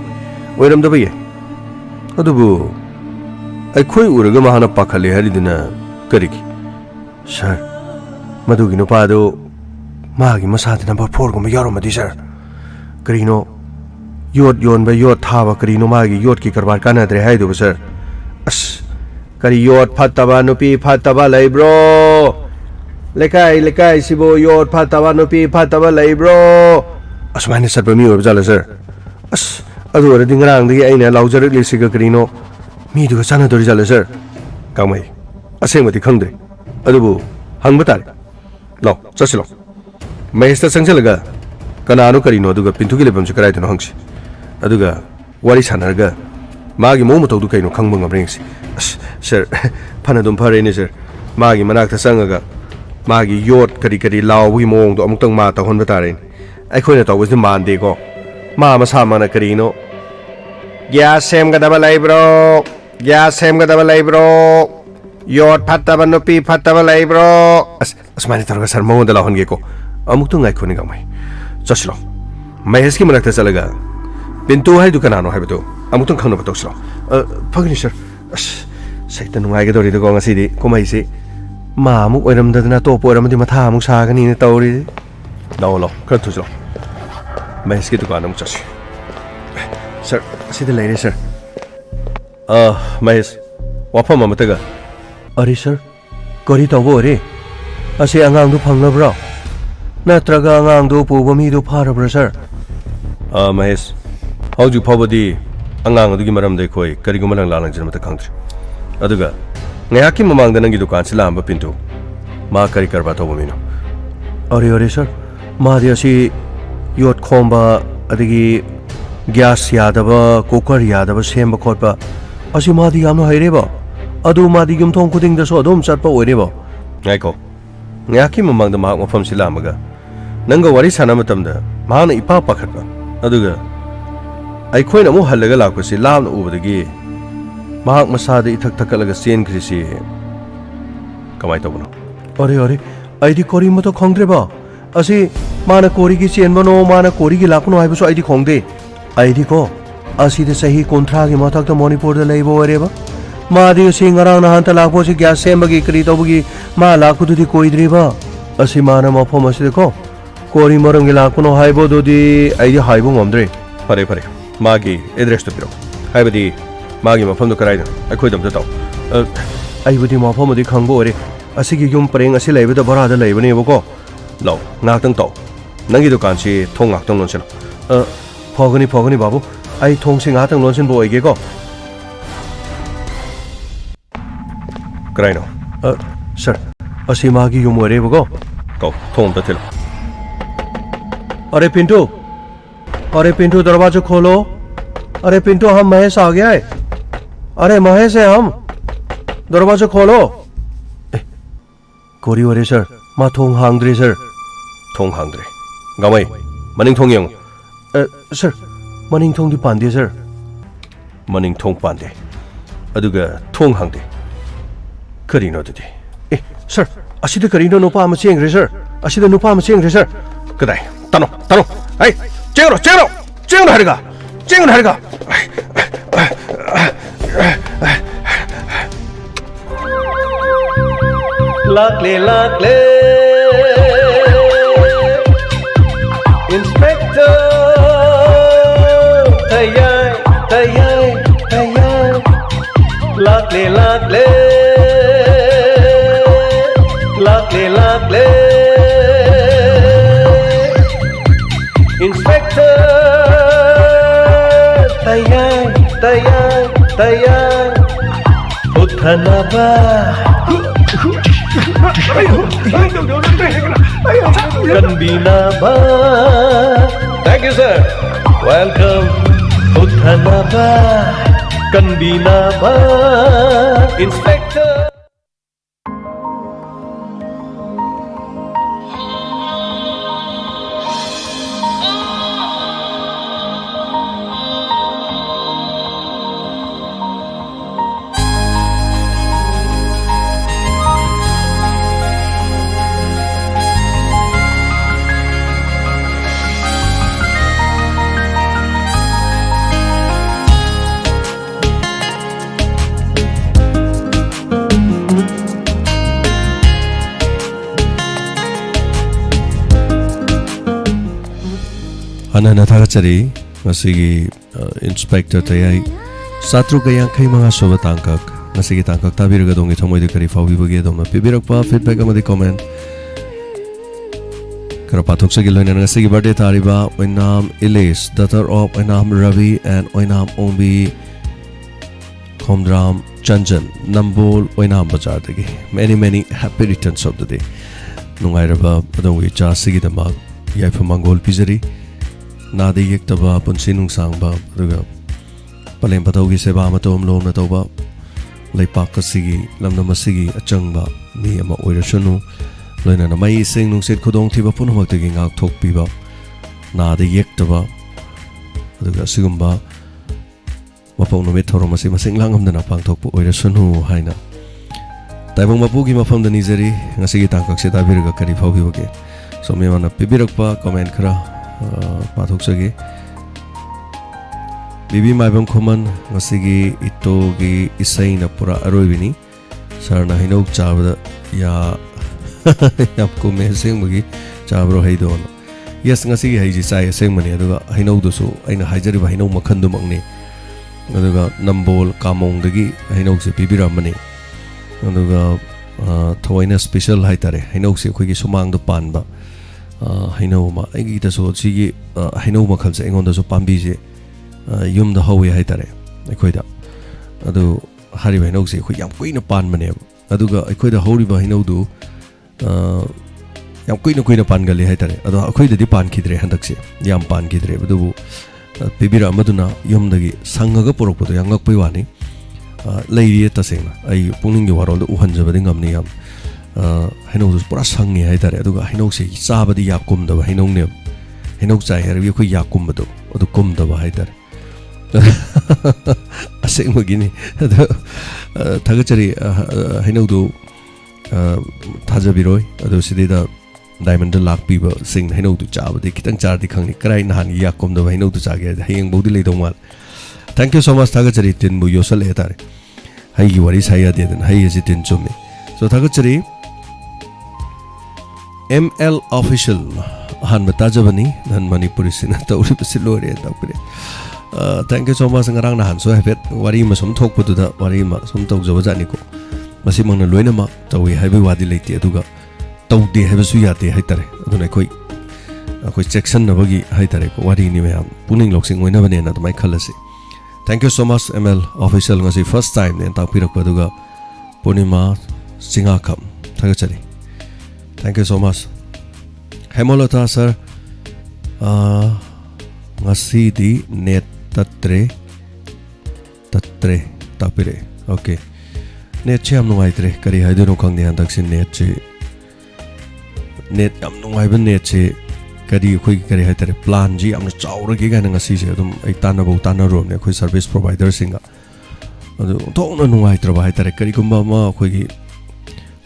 S2: ꯑꯣꯏꯔꯝꯗꯕ ꯌꯥꯏ ꯑꯗꯨꯕꯨ ꯑꯩꯈꯣꯏ ꯎꯔꯒ ꯃꯍꯥꯛꯅ ꯄꯥꯈꯠꯂꯦ ꯍꯥꯏꯔꯤꯗꯨꯅ ꯀꯔꯤꯒꯤ ꯁꯥꯔ ꯃꯗꯨꯒꯤ ꯅꯨꯄꯥꯗꯨ ꯃꯥꯒꯤ ꯃꯁꯥꯗ ꯅꯝꯕꯔ 4ꯒꯨꯝꯕ ꯌꯥꯎꯔꯝꯃꯗꯤ ꯁꯥꯔ ꯀꯔꯤꯅꯣ ꯌꯣꯠ ꯌꯣꯟꯕ ꯌꯣꯠ ꯊꯥꯕ ꯀꯔꯤꯅꯣ ꯃꯥꯒꯤ ꯌꯣꯠꯀꯤ ꯀꯔꯕꯥꯔ ꯀꯥꯟꯅꯗ꯭ꯔꯦ ꯍꯥꯏꯗꯨꯕꯨ ꯁꯥꯔ ꯑꯁ ꯀꯔꯤ ꯌꯣꯠ ꯐꯠꯇꯕ ꯅꯨꯄꯤ ꯐꯠꯇꯕ ꯂꯩꯕ꯭ꯔꯣ ꯂꯩꯀꯥꯏꯁꯤꯕꯨ ꯌꯣꯠ ꯐꯠꯇꯕ ꯅꯨꯄꯤ ꯐꯠꯇꯕ ꯂꯩꯕ꯭ꯔꯣ ꯑꯁꯨꯃꯥꯏꯅ ꯆꯠꯄ ꯃꯤ ꯑꯣꯏꯕ ꯖꯥꯠꯂ ꯁꯥꯔ ꯑꯁ ꯑꯗꯨ ꯑꯣꯏꯔꯗꯤ ꯉꯔꯥꯡꯗꯒꯤ ꯑꯩꯅ ꯂꯥꯎꯖꯔꯛꯂꯤꯁꯤꯒ ꯀꯔꯤꯅꯣ ꯃꯤꯗꯨꯒ ꯆꯥꯟꯅꯗꯣꯔꯤ ꯖꯥꯠꯂ ꯁꯥꯔ ꯀꯥꯃꯩ ꯑꯁꯦꯡꯕꯗꯤ ꯈꯪꯗ꯭ꯔꯦ ꯑꯗꯨꯕꯨ ꯍꯪꯕ ꯇꯥꯔꯦ ꯂꯥꯎ ꯆꯠꯁꯤ ꯂꯥꯎ ꯃꯍꯦꯁꯇ ꯆꯪꯁꯤꯜꯂꯒ ꯀꯅꯥꯅꯣ ꯀꯔꯤꯅꯣ ꯑꯗꯨꯒ ꯄꯤꯟꯇꯨꯒꯤ ꯂꯩꯐꯝꯁꯤ ꯀꯗꯥꯏꯗꯅꯣ ꯍꯪꯁꯤ ꯑꯗꯨꯒ ꯋꯥꯔꯤ ꯁꯥꯟꯅꯔꯒ ꯃꯥꯒꯤ ꯃꯑꯣꯡ ꯃꯇꯧꯗꯨ ꯀꯩꯅꯣ ꯈꯪꯕ ꯉꯝꯕ꯭ꯔ ꯌꯦꯡꯁꯤ ꯑꯁ ꯁꯥꯔ ꯐꯅ ꯑꯗꯨꯝ ꯐꯔꯦꯅꯦ ꯁꯥꯔ ꯃꯥꯒꯤ ꯃꯅꯥꯛꯇ ꯆꯪꯉꯒ ꯃꯥꯒꯤ ꯌꯣꯠ ꯀꯔꯤ ꯂꯥꯎꯕꯒꯤ ꯃꯑꯣꯡꯗꯣ ꯑꯃꯨꯛꯇꯪ ꯃꯥ ꯇꯧꯍꯟꯕ ꯇꯥꯔꯦꯅꯦ ꯑꯩꯈꯣꯏꯅ ꯇꯧꯕꯁꯤꯗꯤ ꯃꯥꯟꯗꯦꯀꯣ ꯃꯥ ꯃꯁꯥ ꯃꯥꯅ ꯀꯔꯤꯅꯣ ꯒ꯭ꯌꯥꯁ ꯁꯦꯝꯒꯗꯕ ꯂꯩꯕ꯭ꯔꯣ ꯒ꯭ꯌꯥꯁ ꯁꯦꯝꯒꯗꯕ ꯂꯩꯕ꯭ꯔꯣ ꯌꯣꯠ ꯐꯠꯇꯕ ꯅꯨꯄꯤ ꯐꯠꯇꯕ ꯂꯩꯕ꯭ꯔꯣ ꯑꯁꯨꯃꯥꯏꯅ ꯇꯧꯔꯒ ꯁꯥꯔ ꯃꯉꯣꯟꯗ ꯂꯥꯎꯍꯟꯒꯦꯀꯣ ꯑꯃꯨꯛꯇꯪ ꯉꯥꯏꯈꯣꯅꯤ ꯀꯥꯃꯩ ꯆꯠꯁꯤꯂꯣ ꯃꯍꯦꯁꯀꯤ ꯃꯅꯥꯛꯇ ꯆꯠꯂꯒ ꯄꯤꯟꯇꯨ ꯍꯥꯏꯗꯨ ꯀꯅꯥꯅꯣ ꯍꯥꯏꯕꯗꯨ ꯑꯃꯨꯛꯇꯪ ꯈꯪꯅꯕ ꯇꯧꯁꯤꯂꯣ ꯐꯒꯅꯤ ꯁꯥꯔ ꯑꯁ ꯁꯩꯇ ꯅꯨꯡꯉꯥꯏꯒꯗꯧꯔꯤꯗꯀꯣ ꯉꯁꯤꯗꯤ ꯀꯨꯝꯍꯩꯁꯤ ꯃꯥ ꯑꯃꯨꯛ ꯑꯣꯏꯔꯝꯗꯗꯅ ꯑꯇꯣꯞꯄ ꯑꯣꯏꯔꯝꯃꯗꯤ ꯃꯊꯥ ꯑꯃꯨꯛ ꯁꯥꯒꯅꯤꯅ ꯇꯧꯔꯤ ꯂꯥꯛꯑꯣ ꯈꯔ ꯊꯨꯁꯤꯂꯣ ꯃꯍꯦꯁꯀꯤ ꯗꯨꯀꯥꯟ ꯑꯃꯨꯛ ꯆꯠꯁꯤ ꯁꯥꯔ ꯑꯁꯤꯗ ꯂꯩꯔꯦ ꯁꯥꯔ ꯃꯍꯦꯁ ꯋꯥꯐꯝ ꯑꯃꯇꯒ ꯑꯔꯦ ꯁꯥꯔ ꯀꯔꯤ ꯇꯧꯕ ꯑꯣꯏꯔꯦ ꯑꯁꯤ ꯑꯉꯥꯡꯗꯨ ꯐꯪꯂꯕ꯭ꯔꯣ ꯅꯠꯇ꯭ꯔꯒ ꯑꯉꯥꯡꯗꯨ ꯄꯨꯕ ꯃꯤꯗꯨ ꯐꯥꯔꯕ꯭ꯔꯥ ꯁꯥꯔ ꯃꯍꯦꯁ ꯍꯧꯖꯤꯛ ꯐꯥꯎꯕꯗꯤ ꯑꯉꯥꯡ ꯑꯗꯨꯒꯤ ꯃꯔꯝꯗ ꯑꯩꯈꯣꯏ ꯀꯔꯤꯒꯨꯝꯕ ꯅꯪ ꯂꯥꯜꯂꯪꯖꯅꯃꯇ ꯈꯪꯗ꯭ꯔꯤ ꯑꯗꯨꯒ ꯉꯥꯏꯍꯥꯛꯀꯤ ꯃꯃꯥꯡꯗ ꯅꯪꯒꯤ ꯗꯨꯀꯥꯟꯁꯤ ꯂꯥꯛꯑꯝꯕ ꯄꯤꯟꯇꯨ ꯃꯥ ꯀꯔꯤ ꯀꯔꯕꯥꯔ ꯇꯧꯕ ꯃꯤꯅꯣ ꯑꯔꯦ ꯁꯥꯔ ꯃꯥꯗꯤ ꯑꯁꯤ ꯌꯣꯠ ꯈꯣꯝꯕ ꯑꯗꯒꯤ ꯒ꯭ꯌꯥꯁ ꯌꯥꯗꯕ ꯀꯨꯀꯔ ꯌꯥꯗꯕ ꯁꯦꯝꯕ ꯈꯣꯠꯄ ꯑꯁꯤ ꯃꯥꯗꯤ ꯌꯥꯝꯅ ꯍꯩꯔꯦꯕ ꯑꯗꯨ ꯃꯥꯗꯤ ꯌꯨꯝꯊꯣꯡ ꯈꯨꯗꯤꯡꯗꯁꯨ ꯑꯗꯨꯝ ꯆꯠꯄ ꯑꯣꯏꯔꯦꯕ ꯉꯥꯏꯈꯣ ꯉꯥꯏꯍꯥꯛꯀꯤ ꯃꯃꯥꯡꯗ ꯃꯍꯥꯛ ꯃꯐꯝꯁꯤ ꯂꯥꯛꯑꯝꯃꯒ ꯅꯪꯒ ꯋꯥꯔꯤ ꯁꯥꯟꯅꯕ ꯃꯇꯝꯗ ꯃꯍꯥꯛꯅ ꯏꯄꯥ ꯄꯥꯈꯠꯄ ꯑꯗꯨꯒ ꯑꯩꯈꯣꯏꯅ ꯑꯃꯨꯛ ꯍꯜꯂꯒ ꯂꯥꯛꯄꯁꯤ ꯂꯥꯞꯅ ꯎꯕꯗꯒꯤ ꯃꯍꯥꯛ ꯃꯁꯥꯗ ꯏꯊꯛ ꯊꯛꯀꯠꯂꯒ ꯆꯦꯟꯈ꯭ꯔꯤꯁꯤ ꯀꯃꯥꯏꯅ ꯇꯧꯕꯅꯣ ꯑꯔꯦ ꯑꯩꯗꯤ ꯀꯔꯤꯃꯇ ꯈꯪꯗ꯭ꯔꯦꯕ ꯑꯁꯤ ꯃꯥꯅ ꯀꯣꯔꯤꯒꯤ ꯆꯦꯟꯕꯅꯣ ꯃꯥꯅ ꯀꯣꯔꯤꯒꯤ ꯂꯥꯛꯄꯅꯣ ꯍꯥꯏꯕꯁꯨ ꯑꯩꯗꯤ ꯈꯪꯗꯦ ꯑꯩꯗꯤꯀꯣ
S3: असीदे सही कुंथ्रा की मथक तो मणिपुर दे लेबो ओरेबा मादी सी ngara nahan ta lakpo si gas sembagi kri tobagi ma lakpu di koidriba asi mana mafom asi ko kori maram gi lakpo no haibo do di ai haibo ngomdre
S2: फरे फरे मागी एड्रेस तो पिरो हाइबदी मागी मफम तो कराइदा अखोय दम ताव
S3: ai budi mafom adi khangbo ore asi gi yum preng asi leibe da bara da leibe ne bo ko
S2: लो ngak tang taw nangi dukan si thong ngak tang lonsen
S3: phogani babu ai thong sing ha tang lonsen bo ege ko
S2: कराइनो
S3: sir asi magi yum ore bo ko
S2: को थोम त थिलो
S3: अरे पिंटू दरवाजा खोलो अरे पिंटू हम महेश आ गया है अरे महेश है हम दरवाजा खोलो कोरी वरे सर मा थोंग हांगद्रे सर
S2: थोंग हांगद्रे गामई मनिंग थोंग यंग
S3: सर मनिंग थोंग दी पांदे सर
S2: मनिंग थोंग पांदे अदुगा थोंग हांगदे करिनो ददि
S3: सर असिदे करिनो नुपा अमा चेंग्रे सर असिदे नुपा अमा चेंग्रे सर
S2: कदाई तनो आई चेंगरो हरगा
S3: लाकले इंस्पेक्टर तैयार लाकले इंस्पेक्टर तैयार उठना बा कनबीना बा थैंक यू सर वेलकम उठना बा कनबीना बा inspector
S2: Anana thagachari masigi inspector tayai satru kaya khai manga soba tangkak masigi tangkak tabiraga dongi thamoi de kari fawi bage dona pibirakpa feedback amadi comment kara pathok sagi loina ngasigi birthday tariba oinam Ilis daughter of oinam Ravi and oinam Ombi Khomdram Chanjan Nambol oinam bazar dagi many happy returns of the day nungairaba adongi cha sigi dama yaifa mangol pizari नादे येक्तबा पुंसी नुंगसांगबा अदुगा पलेम पतौगी सेवा मतोम लोम नतौबा लैपाक सिगी लमनम सिगी अचंगबा मी अमा ओइरसनु लोइना माई सिंग नुंगसेट खुदोंग थिबा पुनमक्तगी ngak thokpiba नादे येक्तबा अदुगा सिगुंबा मपौ नुमित थोरमसी मसिंग लांगमदना पांगथोकपु ओइरसनु हाइना ताइबंग मपुगी मफमदनी zari ngasiगी tangkakse tabirga kari phawbiboge so me mana pibirakpa comment khara pathok sagi bibi maibam khoman ngasigi itogi isaina pura aroibini sarna hinok chabda ya yapko me sengmagi chabro haidon yes ngasigi haiji sai sengmani aduga hinok dusu aina haijari ba hinok makhandu makni aduga nambol kamong dagi hinok se pibiramani aduga thoina special haitare hinok se khoigi sumang do panba hainau ma agi da so sigi hainau ma khalse engon da so pambi je yum da hawi haitare ekhoi da adu hari hainau se khoi yam kuina pan mane adu ga ekhoi da hori ba hainau du yam kuina pan gali haitare adu ekhoi da di pan khidre handak se yam pan khidre adu pibira amaduna yum dagi sangaga porok podo yang ngak pai wani leiri ta sengna ai pungning gi warol da uhanjaba ding amni yam hainau du pura sangi haitare aduga hainau se chabadi yakum da hainau ne hainau chai harbi khoi yakum do adu kum da haitare aseng magini adu thagachari hainau du thajabiroi adu sidida diamond lakpi ba sing hainau du chabadi kitang chardi khangni karai nahan yakum da hainau du chage hayeng bodi leidong mal Thank you so much. Thagachari tin bu yosal etare. Hai gi wari saya de den hai ji tin chumi. So thagachari ML official han batajabani nan Manipuri sina tawri pasilore tapre. Thank you so much ngarang na han so habet wari ma som thok putu da wari ma som tok jawa jani ko. Masi mangna loina ma tawi hai bi wadi leite aduga tawde hai ba su yate hai tare aduna koi section na bagi hai tare ko wari ni me puning loksing oina bane na mai khalase. Thank you so much ML official ngasi first time ne ta pirak paduga Purnima Singakam thagachari. Thank you so much. Hemolata sir ngasi di net tatre tapire. Okay. Net che am nungai tre kari haidu no khang de han taksin net am nungai ban net che kari khoi kari hai tare plan ji am chaura gi ga na ngasi se dum ai tana bo tana rom ne khoi service provider singa adu to na nungai tra ba hai tare kari kumba ma khoi gi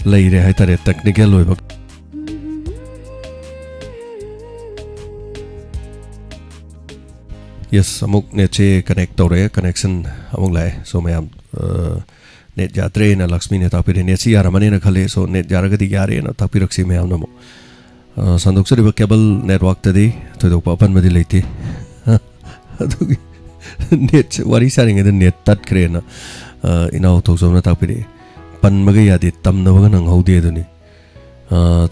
S2: lei re hai tare technical loi ba yes amuk net che connect to re connection amuk lai so mayam net jatre na Lakshmi ne tapire net si yara mane na khale so net jara ga di yare na tapirak si mayam namo sandok sari ba cable network tadi to papan madi leite adugi net wari saring eda net tat krena ina to so na tapire pan maga yadi tam na ba nang haude aduni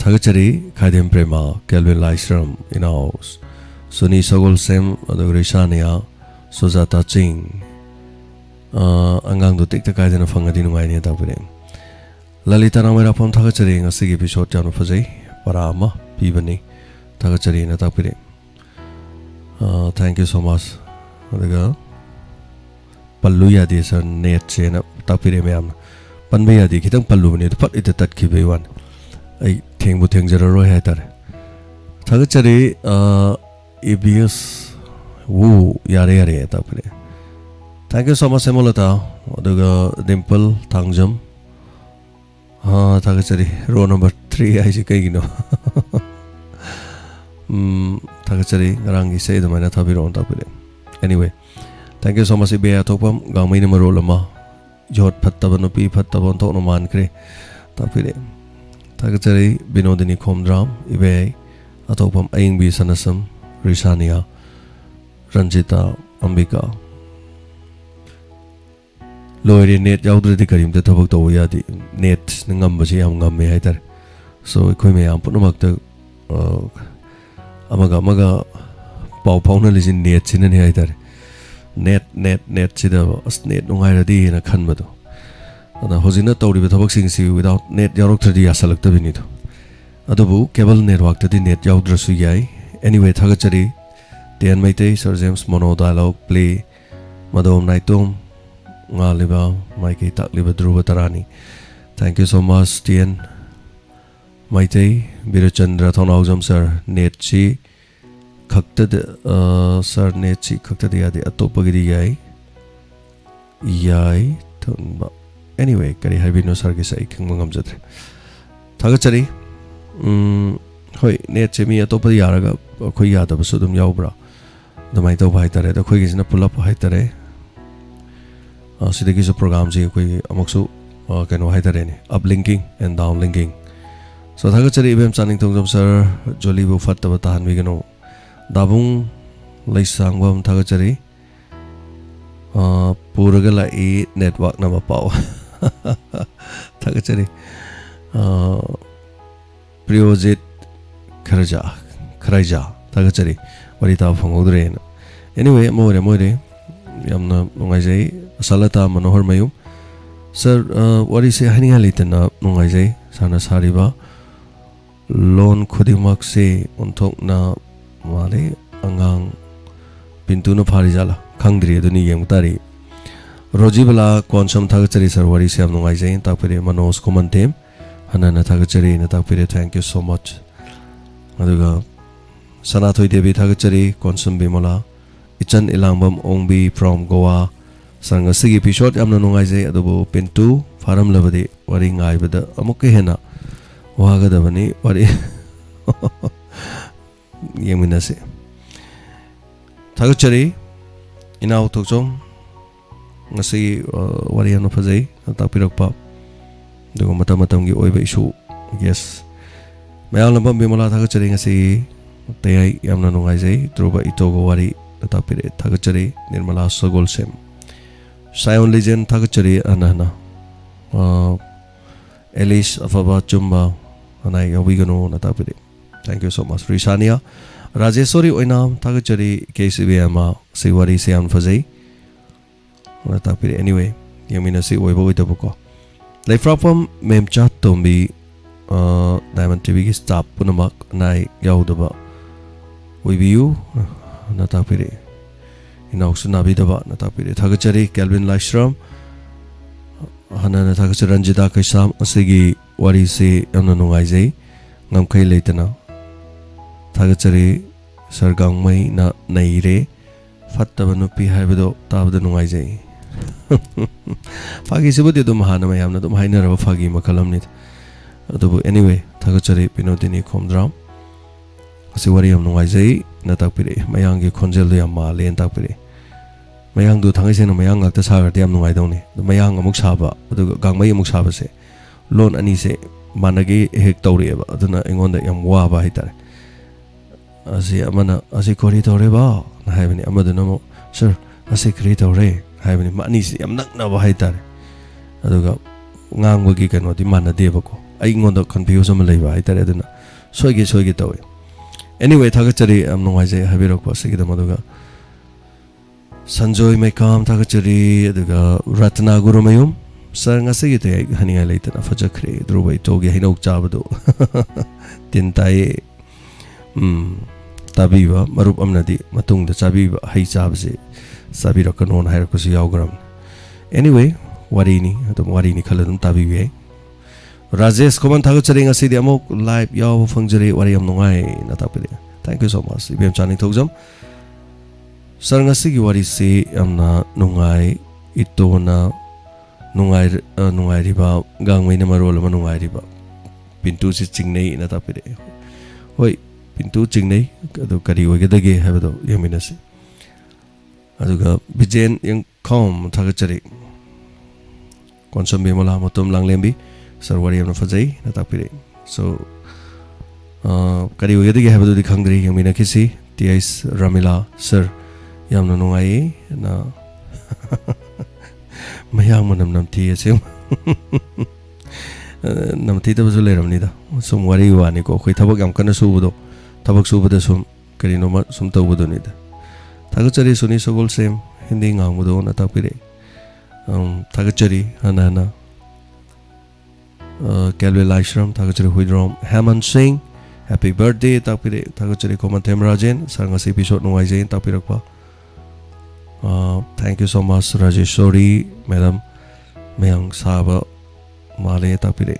S2: thagachari khaidem prema Kelvin Laisram ina Suni Sagol Sem adu Rishania Sojata Ching angang do tikta kai dena fangadi nungai ne tapire Lalita Ramai Rapam thagachari ngasi gi episode janu phajai parama pibani thagachari na tapire thank you so much adaga pallu yadi sir net che na tapire meam panbe yadi khitang pallu ne pat ita tat ki bewan ai thengbu thengjara ro hai tar thagachari ABS wu yare tapire thank you so much Emolata adaga Dimple Thangjam thagachari row number 3 ai kai gino thagachari rangi sei da mana thabiro tapire anyway thank you so much be atopam gamai ne marol ma jot phattaba no pi phattaba to no man kre tapire thagachari Binodini Khomdram ibe atopam aing bi sanasam Rishania Ranjita Ambika Loiri net yaudre di karim te thabak to yadi net ngam ba si am ngam me haitar so khoi me am punamak ta amaga pau pauna lizin net chin ne haitar net chida as net nungai radi na khan ma do ana hojina tawri be thabak sing si without net yarok thadi asalak ta bini do adubu cable network ta di net yaudra su yai anyway thagachari Tian Maitei Sir James Mono dialogue play Madom Naitum Ngaliba Maiki Takliba Dhruva Tarani. Thank you so much Tian Maitei Birachandra Thonaujam Sir Netchi Khakta Sir Netchi Khakta Yadi Atopagiri Yai Thunba. Anyway Kari Habino Sargisa Ikangam Jatre Thagachari Hoi Netchi mi Atopadi Yaraga Khoi Yada Basudum Yaubra the Maito Haitare, the quick is in a pull up Haitare. Sidiki is a program, Amoksu, Kano Haitare, uplinking and downlinking. So Thagachari Ibem Sanning Tungam Sir, Jolibu Fatabatan Vigano, Dabung, Laisangwam Thagachari, Puragala E network number power. Thagachari, Priozit Karaja, Thagachari. Warita Fangudre. Anyway, more Yamna Nungazay, Salata Manohar Mayum. Sir, what is a Hanialitan Nungazay, Sana Sariba, Lon Kudimak say on Tok na Male, Angang Pintuna Parizala, Kangri, Duni Yamtari. Rojibala, Quantum Tagachari, Sir, what is Yam Nungazay, Tapiri Manos Comantem, Hanana Tagachari, and Tapiri, thank you so much. Aduga. Sanatoi Devi Thagachari, Konsum Bimola, Ichan Ilambam Ongbi from Goa, Sangasigi Pishot Amnongai Adobo Pintu, Faram Lavadi, Waring I with the Amokehena, Wagadavani, Wari Yeminase Thagachari, in our Toksom,
S3: ngasi wari yamna fazai takpirakpa aduga matam matamgi oiba issue yes mayam lambam bimala thagachari ngasi tayai yamna nungaijai druba itogo wari takpire thagachari Nirmala Sagol Sem Sion Legend thagachari anahna Elish Afaba Chumba anai yawigano na takpire thank you so much Rishania Rajeshwari oinam thagachari KCBM si wari se am fazai na takpire anyway yamina si oiba oidabako Leifrapam memchat tombi Diamond TV ki staff punamak nai yaudaba oibiu na takpire inauksu nabidaba na takpire thagachari Kelvin Lashram hana na thagachari Ranjita Kaisam asigi wari se yamna nungaijai ngamkai leitana thagachari Sargangmai na naire fattaba nupi haibado tabada nungaijai Fagi sibudi dum hana mayamna dum hainaraba fagi makalamni adubu anyway thagachari Pinodini Khomdram asi wari yam nungaijai na takpire mayangi khonjel du yam ma len takpire mayang du thangai sena mayang ngakta sagar yam nungai dawni mayang amuk saba aduga gangmai amuk saba se lon ani se managi hek tawrieba aduna engonda yam waba haitare asi amana asi kori tawreba na haibani amaduna mo sir asi kri tawre haibani mani si yam nakna ba haitare aduga ngangwagi kanodi manadebako ai engonda confuse am leiba haitare aduna soige tawe anyway thagachari am nungaijai habirokwa sigida maduga Sanjoy Mekam thagachari aduga Ratna Gurumayum sir ngasigi te haninga leitana fajakre drubai togi hinok chabado tintai tabiba marup amnadi matungda chabiba hai chabse sabirakanona hairakusi yawgram anyway warini khaladum tabibe Rajesh Koman thagachari ngasidi amok live yaw fangjari wari am nungai na tapide thank you so much ibem chani thogjam sir ngasigi wari se amna nungai itona nungai riba gangmai na marol ma nungai riba pintu si chingnei na tapide hoi pintu chingnei adu kari wagedage habado yaminasi aduga bijen yang khom thagachari konsum bimala motum langlembi sir wari am fazai na tapide so kari wagedage habado di khangri yamina kisi tis Ramila sir yamna nungai na mayang manam namti asem namti ta bazu leramni da sum wari wani ko khoi thabak yam kana subudo thabak subada sum karino ma sum tawbudo ni da thagachari Suni Sagol Sem hindi ngangmudo na tapire thagachari hana Kelvin Lashram thagachari Huidrom Haman Singh happy birthday tapire thagachari Komantem Rajen sarngasi episode nungaijai tapirakpa thank you so much Rajeshwari madam mayang saba male tapire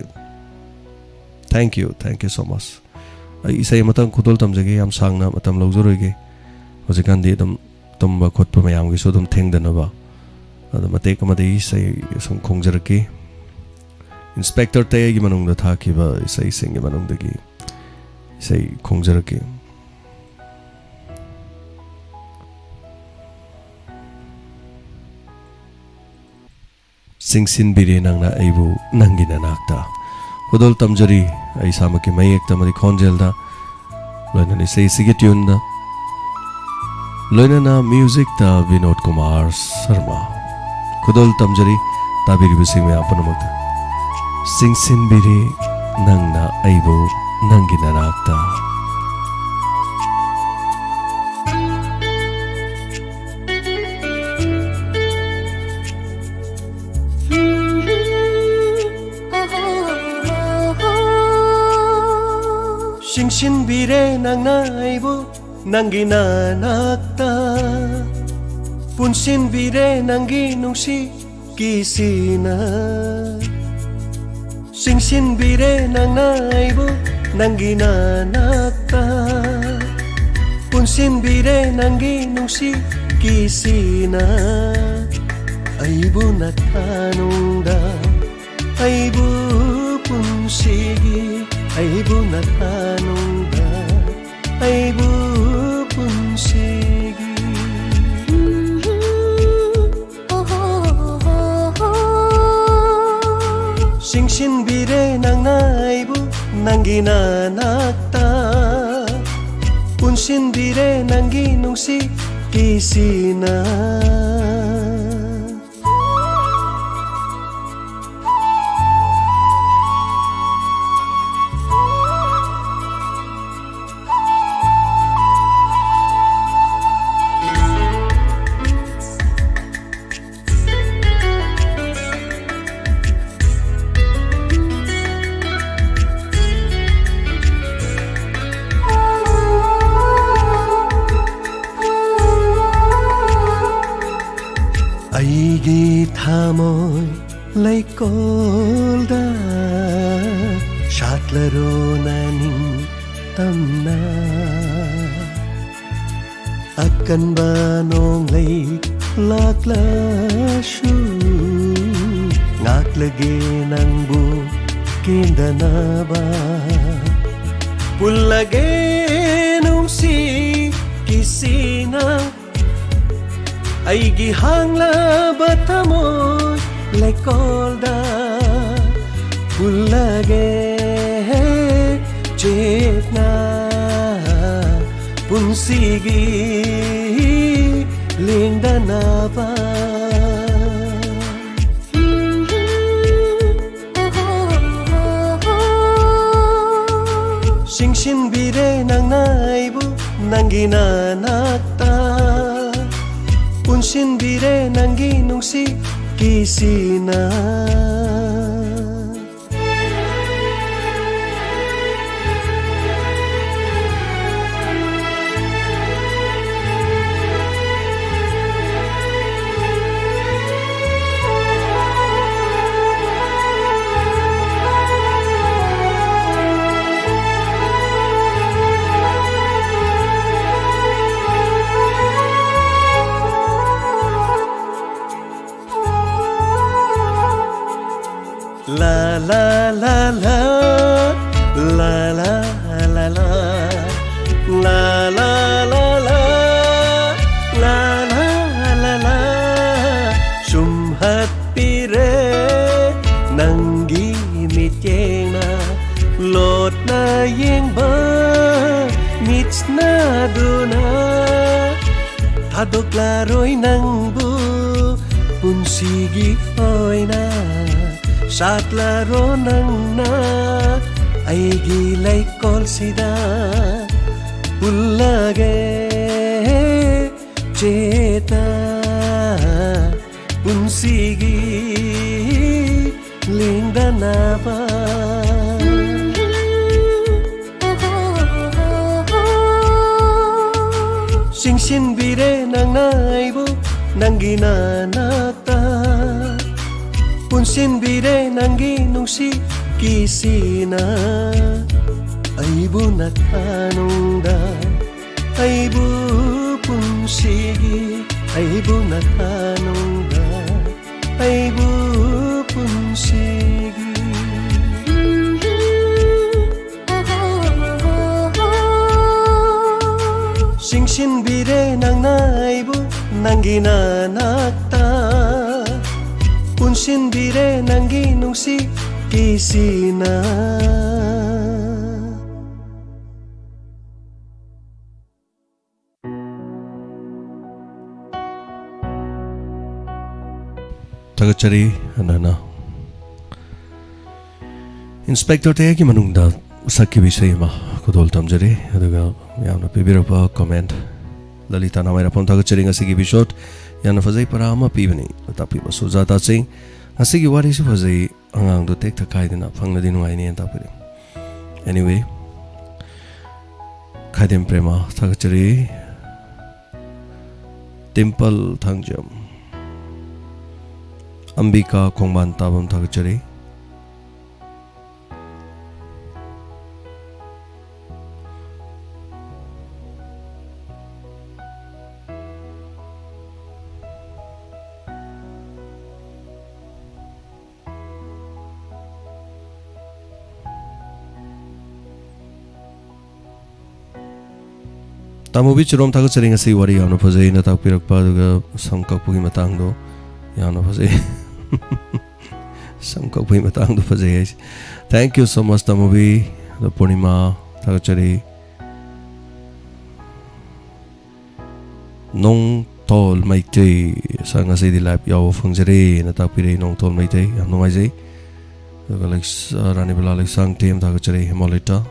S3: thank you so much isai matang khudol tamjage yam sangna matam lawjoroige hojikan di dum tumba khotpa mayam gi sodum thengdana ba adu mate kamade isai sum khongjaraki inspector tay gi manung da thaki ba isai singi manung dagi isai khongjaraki Singsin biri nangna aibu nangina nakta Hudol tamjari ai samaki mayek tamari khonjelda loinani sei sigi tune da loinana music ta Vinod Kumar Sharma Hudol tamjari tabiri bisime apanamata Singsin biri nangna aibu nangina nakta Singsin bire nangna aibu nangina nakta Punsin bire nangi nungsi kisina Singsin bire nangna aibu nangina nakta Punsin bire nangi nungsi kisina Aibu natanungda aibu punsigi aibu natanungda aibu punsigi ꯆꯤꯡꯁꯤꯟꯕꯤꯔꯦ ꯅꯪꯅ ꯑꯩꯕꯨ ꯅꯪꯒꯤ ꯅꯥꯅꯥꯛꯇ ꯄꯨꯟꯁꯤꯟꯕꯤꯔꯦ ꯅꯪꯒꯤ ꯅꯨꯡꯁꯤꯠꯀꯤꯁꯤꯅ ꯑꯩꯒꯤ ꯊꯃꯣꯏ ꯂꯩꯀꯣꯜꯗ ꯁꯥꯠꯂꯔꯣ ꯅꯤꯡꯇꯝꯅ ꯑꯀꯟꯕ ꯅꯣꯡꯂꯩ ꯂꯥꯛꯂꯁꯨ ꯉꯥꯛꯂꯒꯦ ꯅꯪꯕꯨ ꯀꯦꯟꯗꯅꯕ ꯄꯨꯜꯂꯒꯦ ꯅꯨꯡꯁꯤꯠꯀꯤꯁꯤꯅ ꯑꯩꯒꯤ ꯍꯥꯡꯂꯕ ꯊꯃꯣꯏ ꯂꯩꯀꯣꯜꯗ ꯄꯨꯜꯂꯒꯦ ꯆꯦꯠꯅ ꯄꯨꯟꯁꯤꯒꯤ ꯂꯦꯡꯗꯅꯕ ꯆꯤꯡꯁꯤꯟꯕꯤꯔꯦ ꯅꯪꯅ ꯑꯩꯕꯨ ꯅꯪꯒꯤ ꯅꯥꯅꯥꯛꯇ ꯄꯨꯟꯁꯤꯟꯕꯤꯔꯦ ꯅꯪꯒꯤ ꯅꯨꯡꯁꯤꯠꯀꯤꯁꯤꯅ La la la la la la la la la la la la la la la sumhatpire nangi mityenga lotna yengba mitna duna thadoklaroi nangbu punsigi oina ꯁꯥꯠꯂꯔꯣ ꯅꯪꯅ ꯑꯩꯒꯤ ꯂꯩꯀꯣꯜꯁꯤꯗ ꯄꯨꯜꯂꯒꯦ ꯆꯦꯠꯅ ꯄꯨꯟꯁꯤꯒꯤ ꯂꯦꯡꯗꯅꯕ ꯆꯤꯡꯁꯤꯟꯕꯤꯔꯦ ꯅꯪꯅ ꯑꯩꯕꯨ ꯅꯪꯒꯤ ꯅꯥꯅꯥꯛꯇ ꯄꯨꯟꯁꯤꯟꯕꯤꯔꯦ ꯅꯪꯒꯤ ꯅꯨꯡꯁꯤꯠꯀꯤꯁꯤꯅ ꯑꯩꯕꯨ ꯅꯊꯥꯅꯨꯡꯗ ꯑꯩꯕꯨ ꯄꯨꯟꯁꯤꯒꯤ ꯑꯩꯕꯨ ꯅꯊꯥꯅꯨꯡꯗ ꯑꯩꯕꯨ ꯄꯨꯟꯁꯤꯒꯤ ꯆꯤꯡꯁꯤꯟꯕꯤꯔꯦ ꯅꯪꯅ ꯑꯩꯕꯨ ꯅꯪꯒꯤ ꯅꯥꯅꯥꯛꯇ ꯄꯨꯟꯁꯤꯟꯕꯤꯔꯦ ꯅꯪꯒꯤ ꯅꯨꯡꯁꯤꯠꯀꯤꯁꯤꯅ
S2: Tagachari anana Inspector Tayaki manungda sakki bisayama kudol tamjari aduga yamna pibirapa comment Lalita namaira pon tagachari ngasigi episode yana fazai para ama pibani tapi masuzata sing asigi wari su fazai angang do tek takai dina phangna dinu ai ni tapiri anyway khadim prema tagachari Temple Thangjam Ambika Kongban Tabam Tagachari Tamubi chirom tagachari ngasi wari yano phazai na takpirakpa aduga samkakpugi matangdo yano phazai
S3: Some Kapi Matang the Fazay. Thank you so much, the movie, the Purnima, Tagachari. Nong tol mai te sang asi di lab yaw fungjare na ta pire nong tol mai te am nong ai jai Alex Rani Bala Alex sang team ta chare Himolita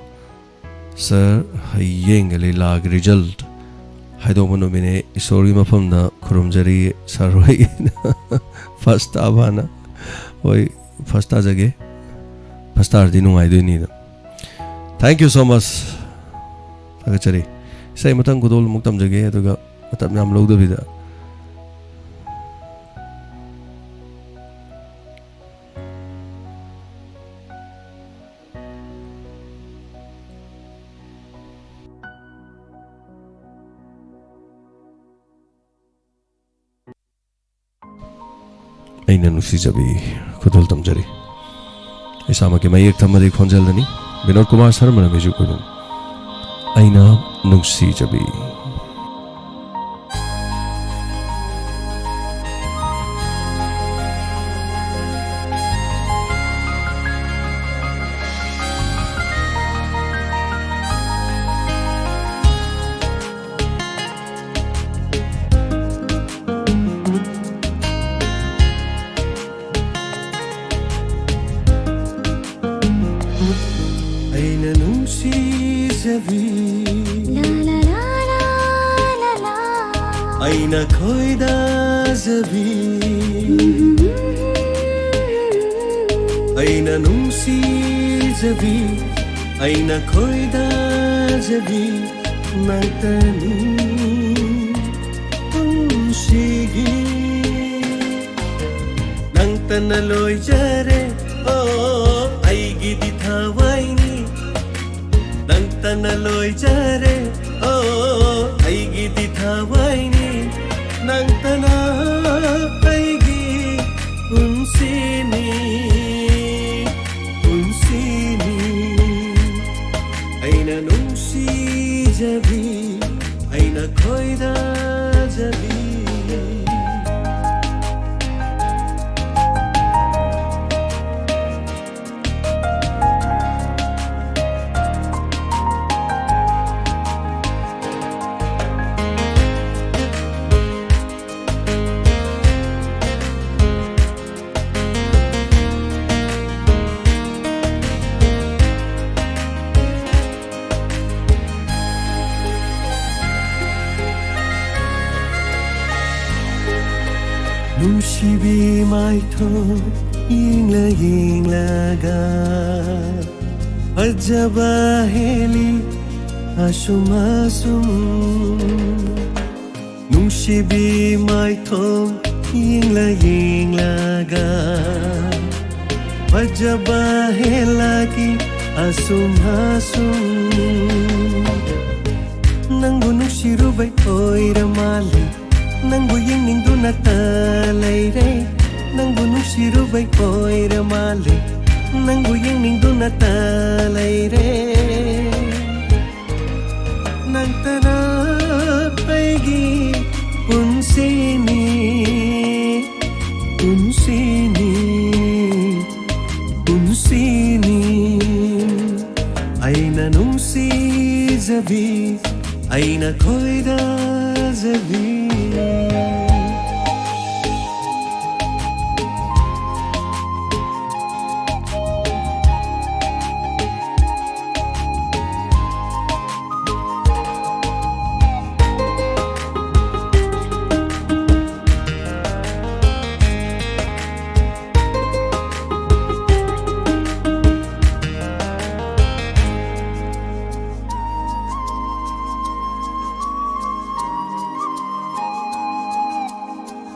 S3: sir hayeng le lag result haido mano mine isori mafam da khurumjari sarwai first abana oi first ajage first ardi nung ai ni thank you so much ta chare sai matang gudol muktam jage aduga matam nam log da bida aina nusi jabi khudol tamjari isama ke mai ek thamari khonjal dani Vinod Kumar Sharma na music ko aina nusi jabi
S1: Aina khoida zabi Aina nungsi zabi Aina khoida zabi Nantani Unsigi Nantana loy jare Oh aigi di thawaini Nantana loy jare Oh aigi di thawaini Nantana aigi unsini Aina nungsi jabi Aina khoida jabi Nungsibi mai tho yingla ga Ajaba heli asum Nungsibi mai tho yingla ga Ajaba helaki asum Nanggu nungsirubai oira mali Nanggu yingning dunata leire Nanggu nungsirubai oira mali Nanggu yingning dunata leire Nantana aigi unsini Aina nungsi zabi Aina khoida zabi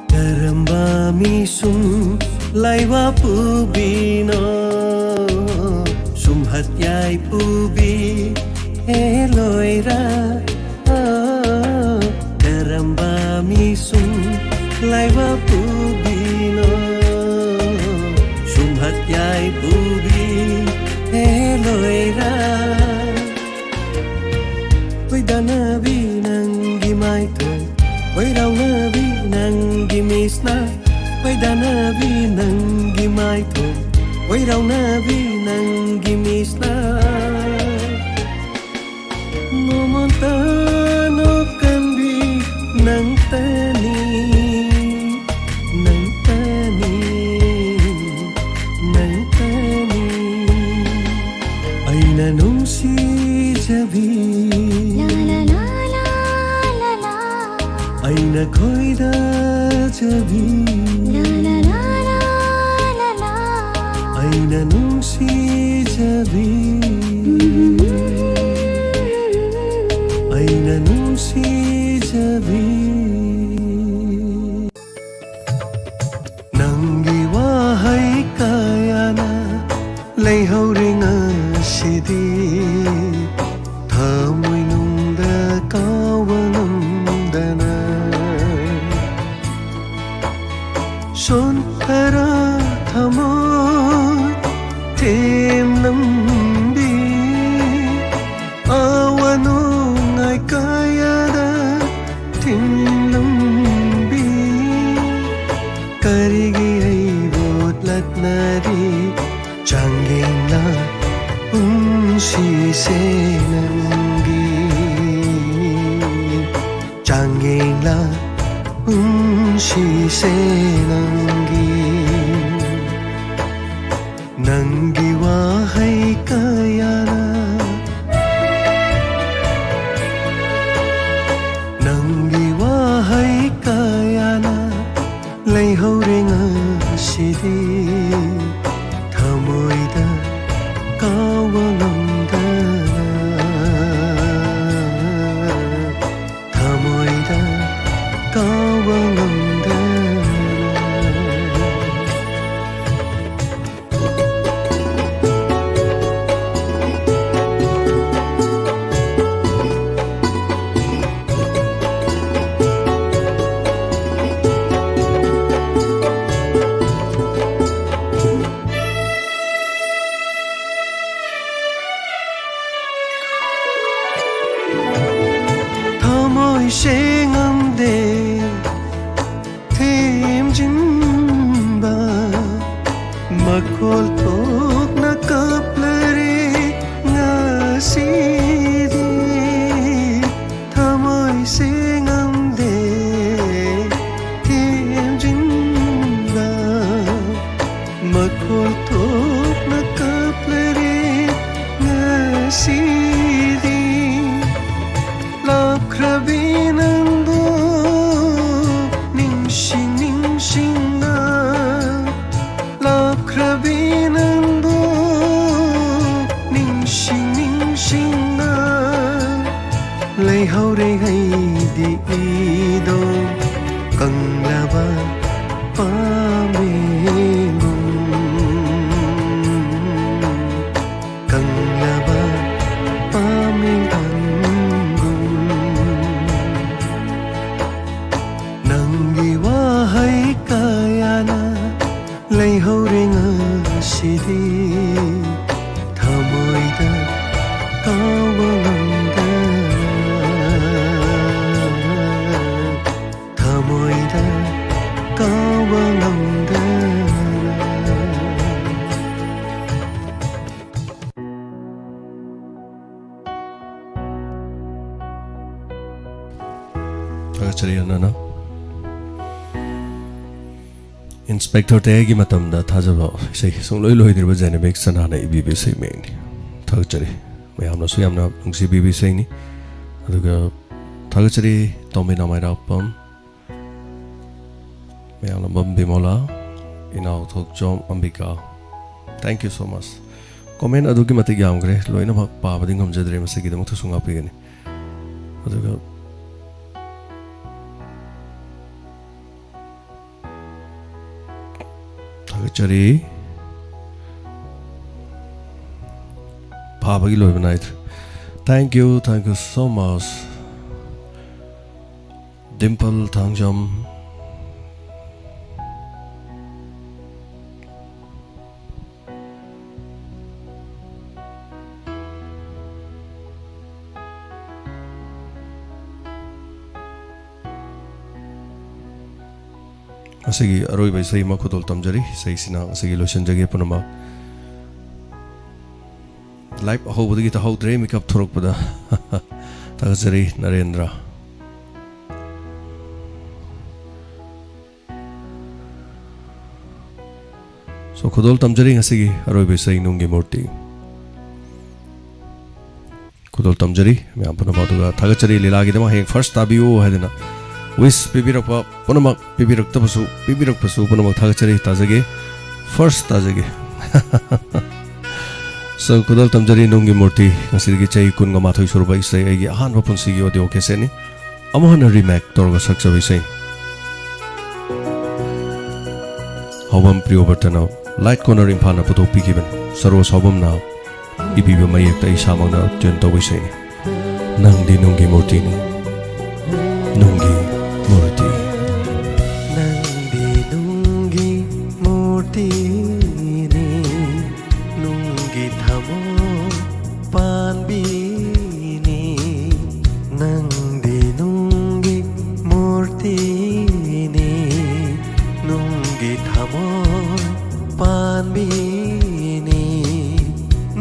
S1: Karambami sum laiwa pubino sum hatyai pubi eloira Karambami sum laiwa pubino sum hatyai pubi eloira Oi danabi nangi mai thoi Oi rau nabi nangi misna Oi danabi nangi mai thoi ꯑꯩꯅ ꯅꯨꯡꯁꯤꯖꯕꯤ ꯑꯩꯅ ꯈꯣꯏꯗꯥꯖꯕꯤ ꯑꯩꯅ ꯅꯨꯡꯁꯤꯖꯕꯤ ꯑꯩꯅ ꯅꯨꯡꯁꯤꯖꯕꯤ ꯅꯪꯒꯤ ꯋꯥꯍꯩ ꯀꯌꯥꯅ ꯂꯩꯍꯧꯔꯦ ꯉꯁꯤꯗꯤ ꯊꯃꯣꯏꯅꯨꯡꯗ ꯀꯥꯎꯕ ꯉꯝꯗꯅ ꯁꯣꯟꯊꯔ ꯊꯃꯣꯏ ꯊꯦꯝꯂꯝꯕꯤ ꯑꯋꯥ ꯅꯨꯡꯉꯥꯏ ꯀꯌꯥꯗ ꯊꯤꯡꯂꯝꯕꯤ ꯀꯔꯤꯒꯤ ꯑꯩꯕꯨ ꯂꯠꯅꯔꯤ ꯆꯥꯡꯌꯦꯡꯅ ꯄꯨꯟꯁꯤꯁꯦ ꯅꯪꯒꯤ ꯆꯥꯡꯌꯦꯡꯅ ꯄꯨꯟꯁꯤꯁꯦ ꯅꯪꯒꯤ ꯅꯪꯒꯤ 와ꯍꯩ ꯀꯌꯥꯅ ꯅꯪꯒꯤ 와ꯍꯩ ꯀꯌꯥꯅ ꯂꯩꯍꯧꯔꯦ ꯉꯁꯤꯗꯤ ꯊꯃꯣꯏꯗ ꯀꯥꯎꯕ ꯉꯝꯗꯅ ꯊꯃꯣꯏꯗ ꯀꯥꯎꯕ ꯉꯝꯗꯅ 생엄대 템진바 마콜톡 나카플레리 나시디 타모이 생엄대 템진바 마콜톡 나카플레리 나시디 랍크라비 leihauरे haidi ido kanglaba pamengum kanglaba pamengum nangi wahai kayana leihauरे ngasidi thamoida kawa moida kawa ngomdana
S3: Agachariyana Inspector Tegi matamda thajaba sei songloi loi dirba Janebek sanana ibb sei meni thagachari mayamna su yamna nungsi bb sei ni aduga thagachari tomina mairapam Mayalambam Bimola Inau Thokjom Ambika. Thank you so much. Comment adugi mati gyamgre loina bak pabading hamjadre masigi damu thusunga pigani. Aduga thagachari pabagi loibanaid. Thank you so much. Dimple Thangjam Asigi aroi bai sei makudol tamjari sei sina asigi lotion jage punama live ho budigi ta ho dre makeup thorok pada tagajari Narendra so kudol tamjari asigi aroi bai sei nungi murti
S2: खुदल तमजरी मैं पुनः थागचरी लीलागीदम हयें first ताबियो हैदना wish पिबिरक पुनमक पिबिरक तबसु पिबिरक पसु पुनमक थागचरी ताजगे first ताजगे so kudal tamjari nungi murti ngasirgi chai kunga mathoi surba isai ai ahan ba punsi gi audio keseni amahana remake torga sakcha bisai hawam priyo bartana light corner imphana puto pikiben sarwa sabam na ibibe mayek tai samangna tyon to bisai nangdi nungi murti ni nungi murti
S1: nangdi nungi murti Panbini nangdi nungi murtini nungi thamoy panbini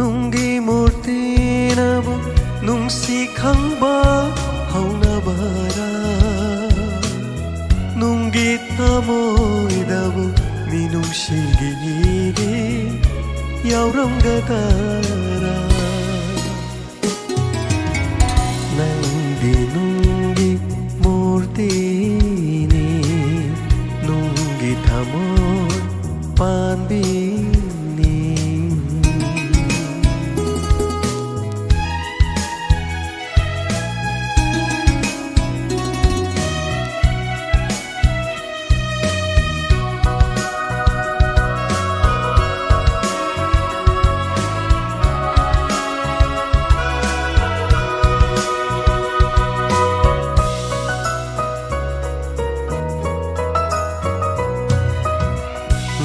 S1: nungi murtina bu nungsi khangba hauna bara nungi thamoy dabu minungsi gi yauram gadara nangdi nungi murtini nungi thamoy panbini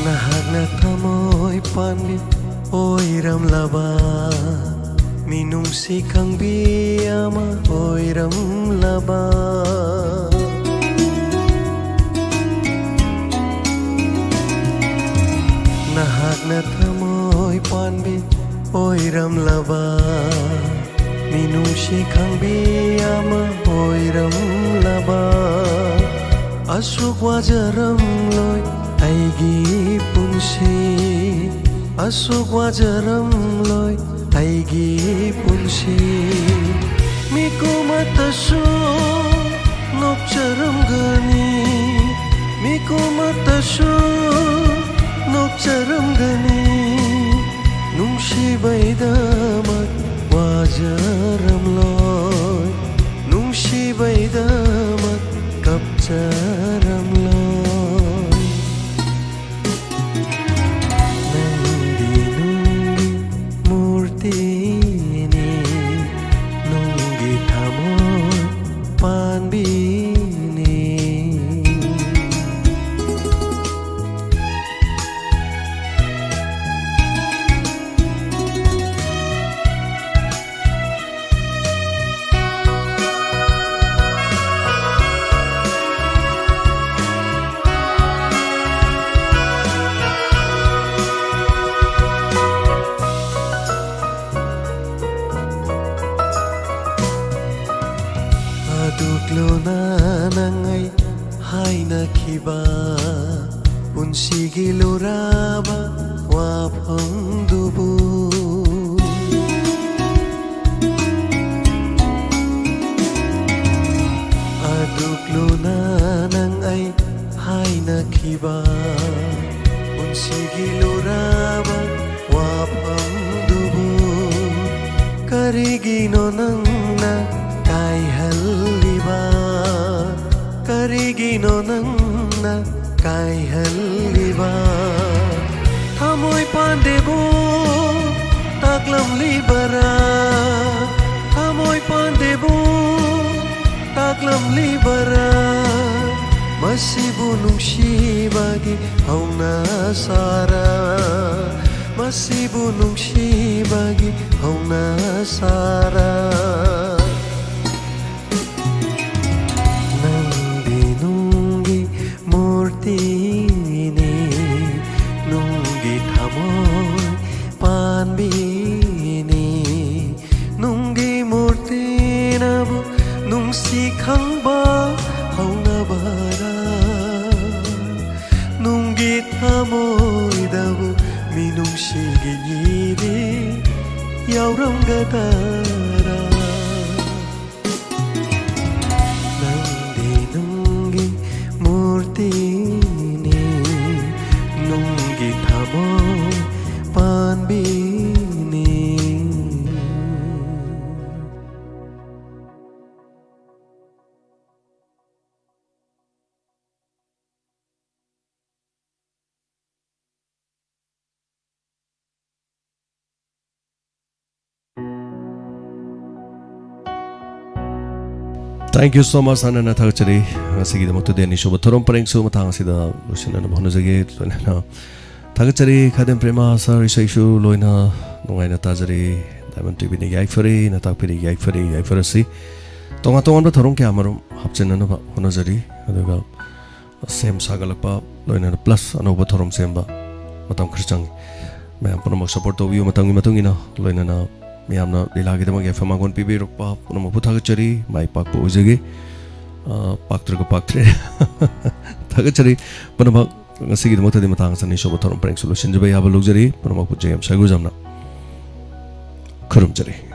S1: Nahagna thamoy panbi oiram laba minung sikang biyama oiram laba Nahagna thamoy panbi oiram laba minung sikang biyama oiram laba Asuk wajaram loy aigi punsi asuk wajaram loy aigi punsi miku matasu nokcharam gani miku matasu nokcharam gani nungshi baidamat wajaram loy nungshi baidamat kapcharam loy Duklona nangai haina khiba punsigi luraba wapam dubu Duklona nangai haina khiba punsigi luraba wapam dubu karigino nangna kai halliba karigino nangna kai halliba thamoy pandebo taklam libara thamoy pandebo taklam libara masibu nungsibagi hauna sara masibu nungsibagi hauna sara Tini nunggi thamoy panbini nunggi murtina bu nungsi khangba hauna bara nunggi thamoy dabu minungsi gi yauram gadara
S3: Thank you so much Anna Nathachari Sigi the Motu Deni Shoba Thorom Pareng Su Matang Sida Luciana Honozage Loina Thagachari Kadem Prema Sar Ishaishu Loina Noina Tazari Diamond TV ni Yaifari Natakpiri Yaifari Yaifarasi Tonga Tonga Thorom Kamarum Hapchen and Honozari Aduga Same Sagalapa Loina Plus Anoba Thorom Semba Matam Christian Mam Pono support of you Matangi Matungina Loina Miamna Dilagi the Maga Famagon Pibi Ropa Pono Putagachari my Pak Ozegi Paktraka Paktre Tagachari Panama Sigi the Mota de Matang and Shoboton Prank Solution Jabay have a luxury Panama Jam Saguzamna Kurumjari.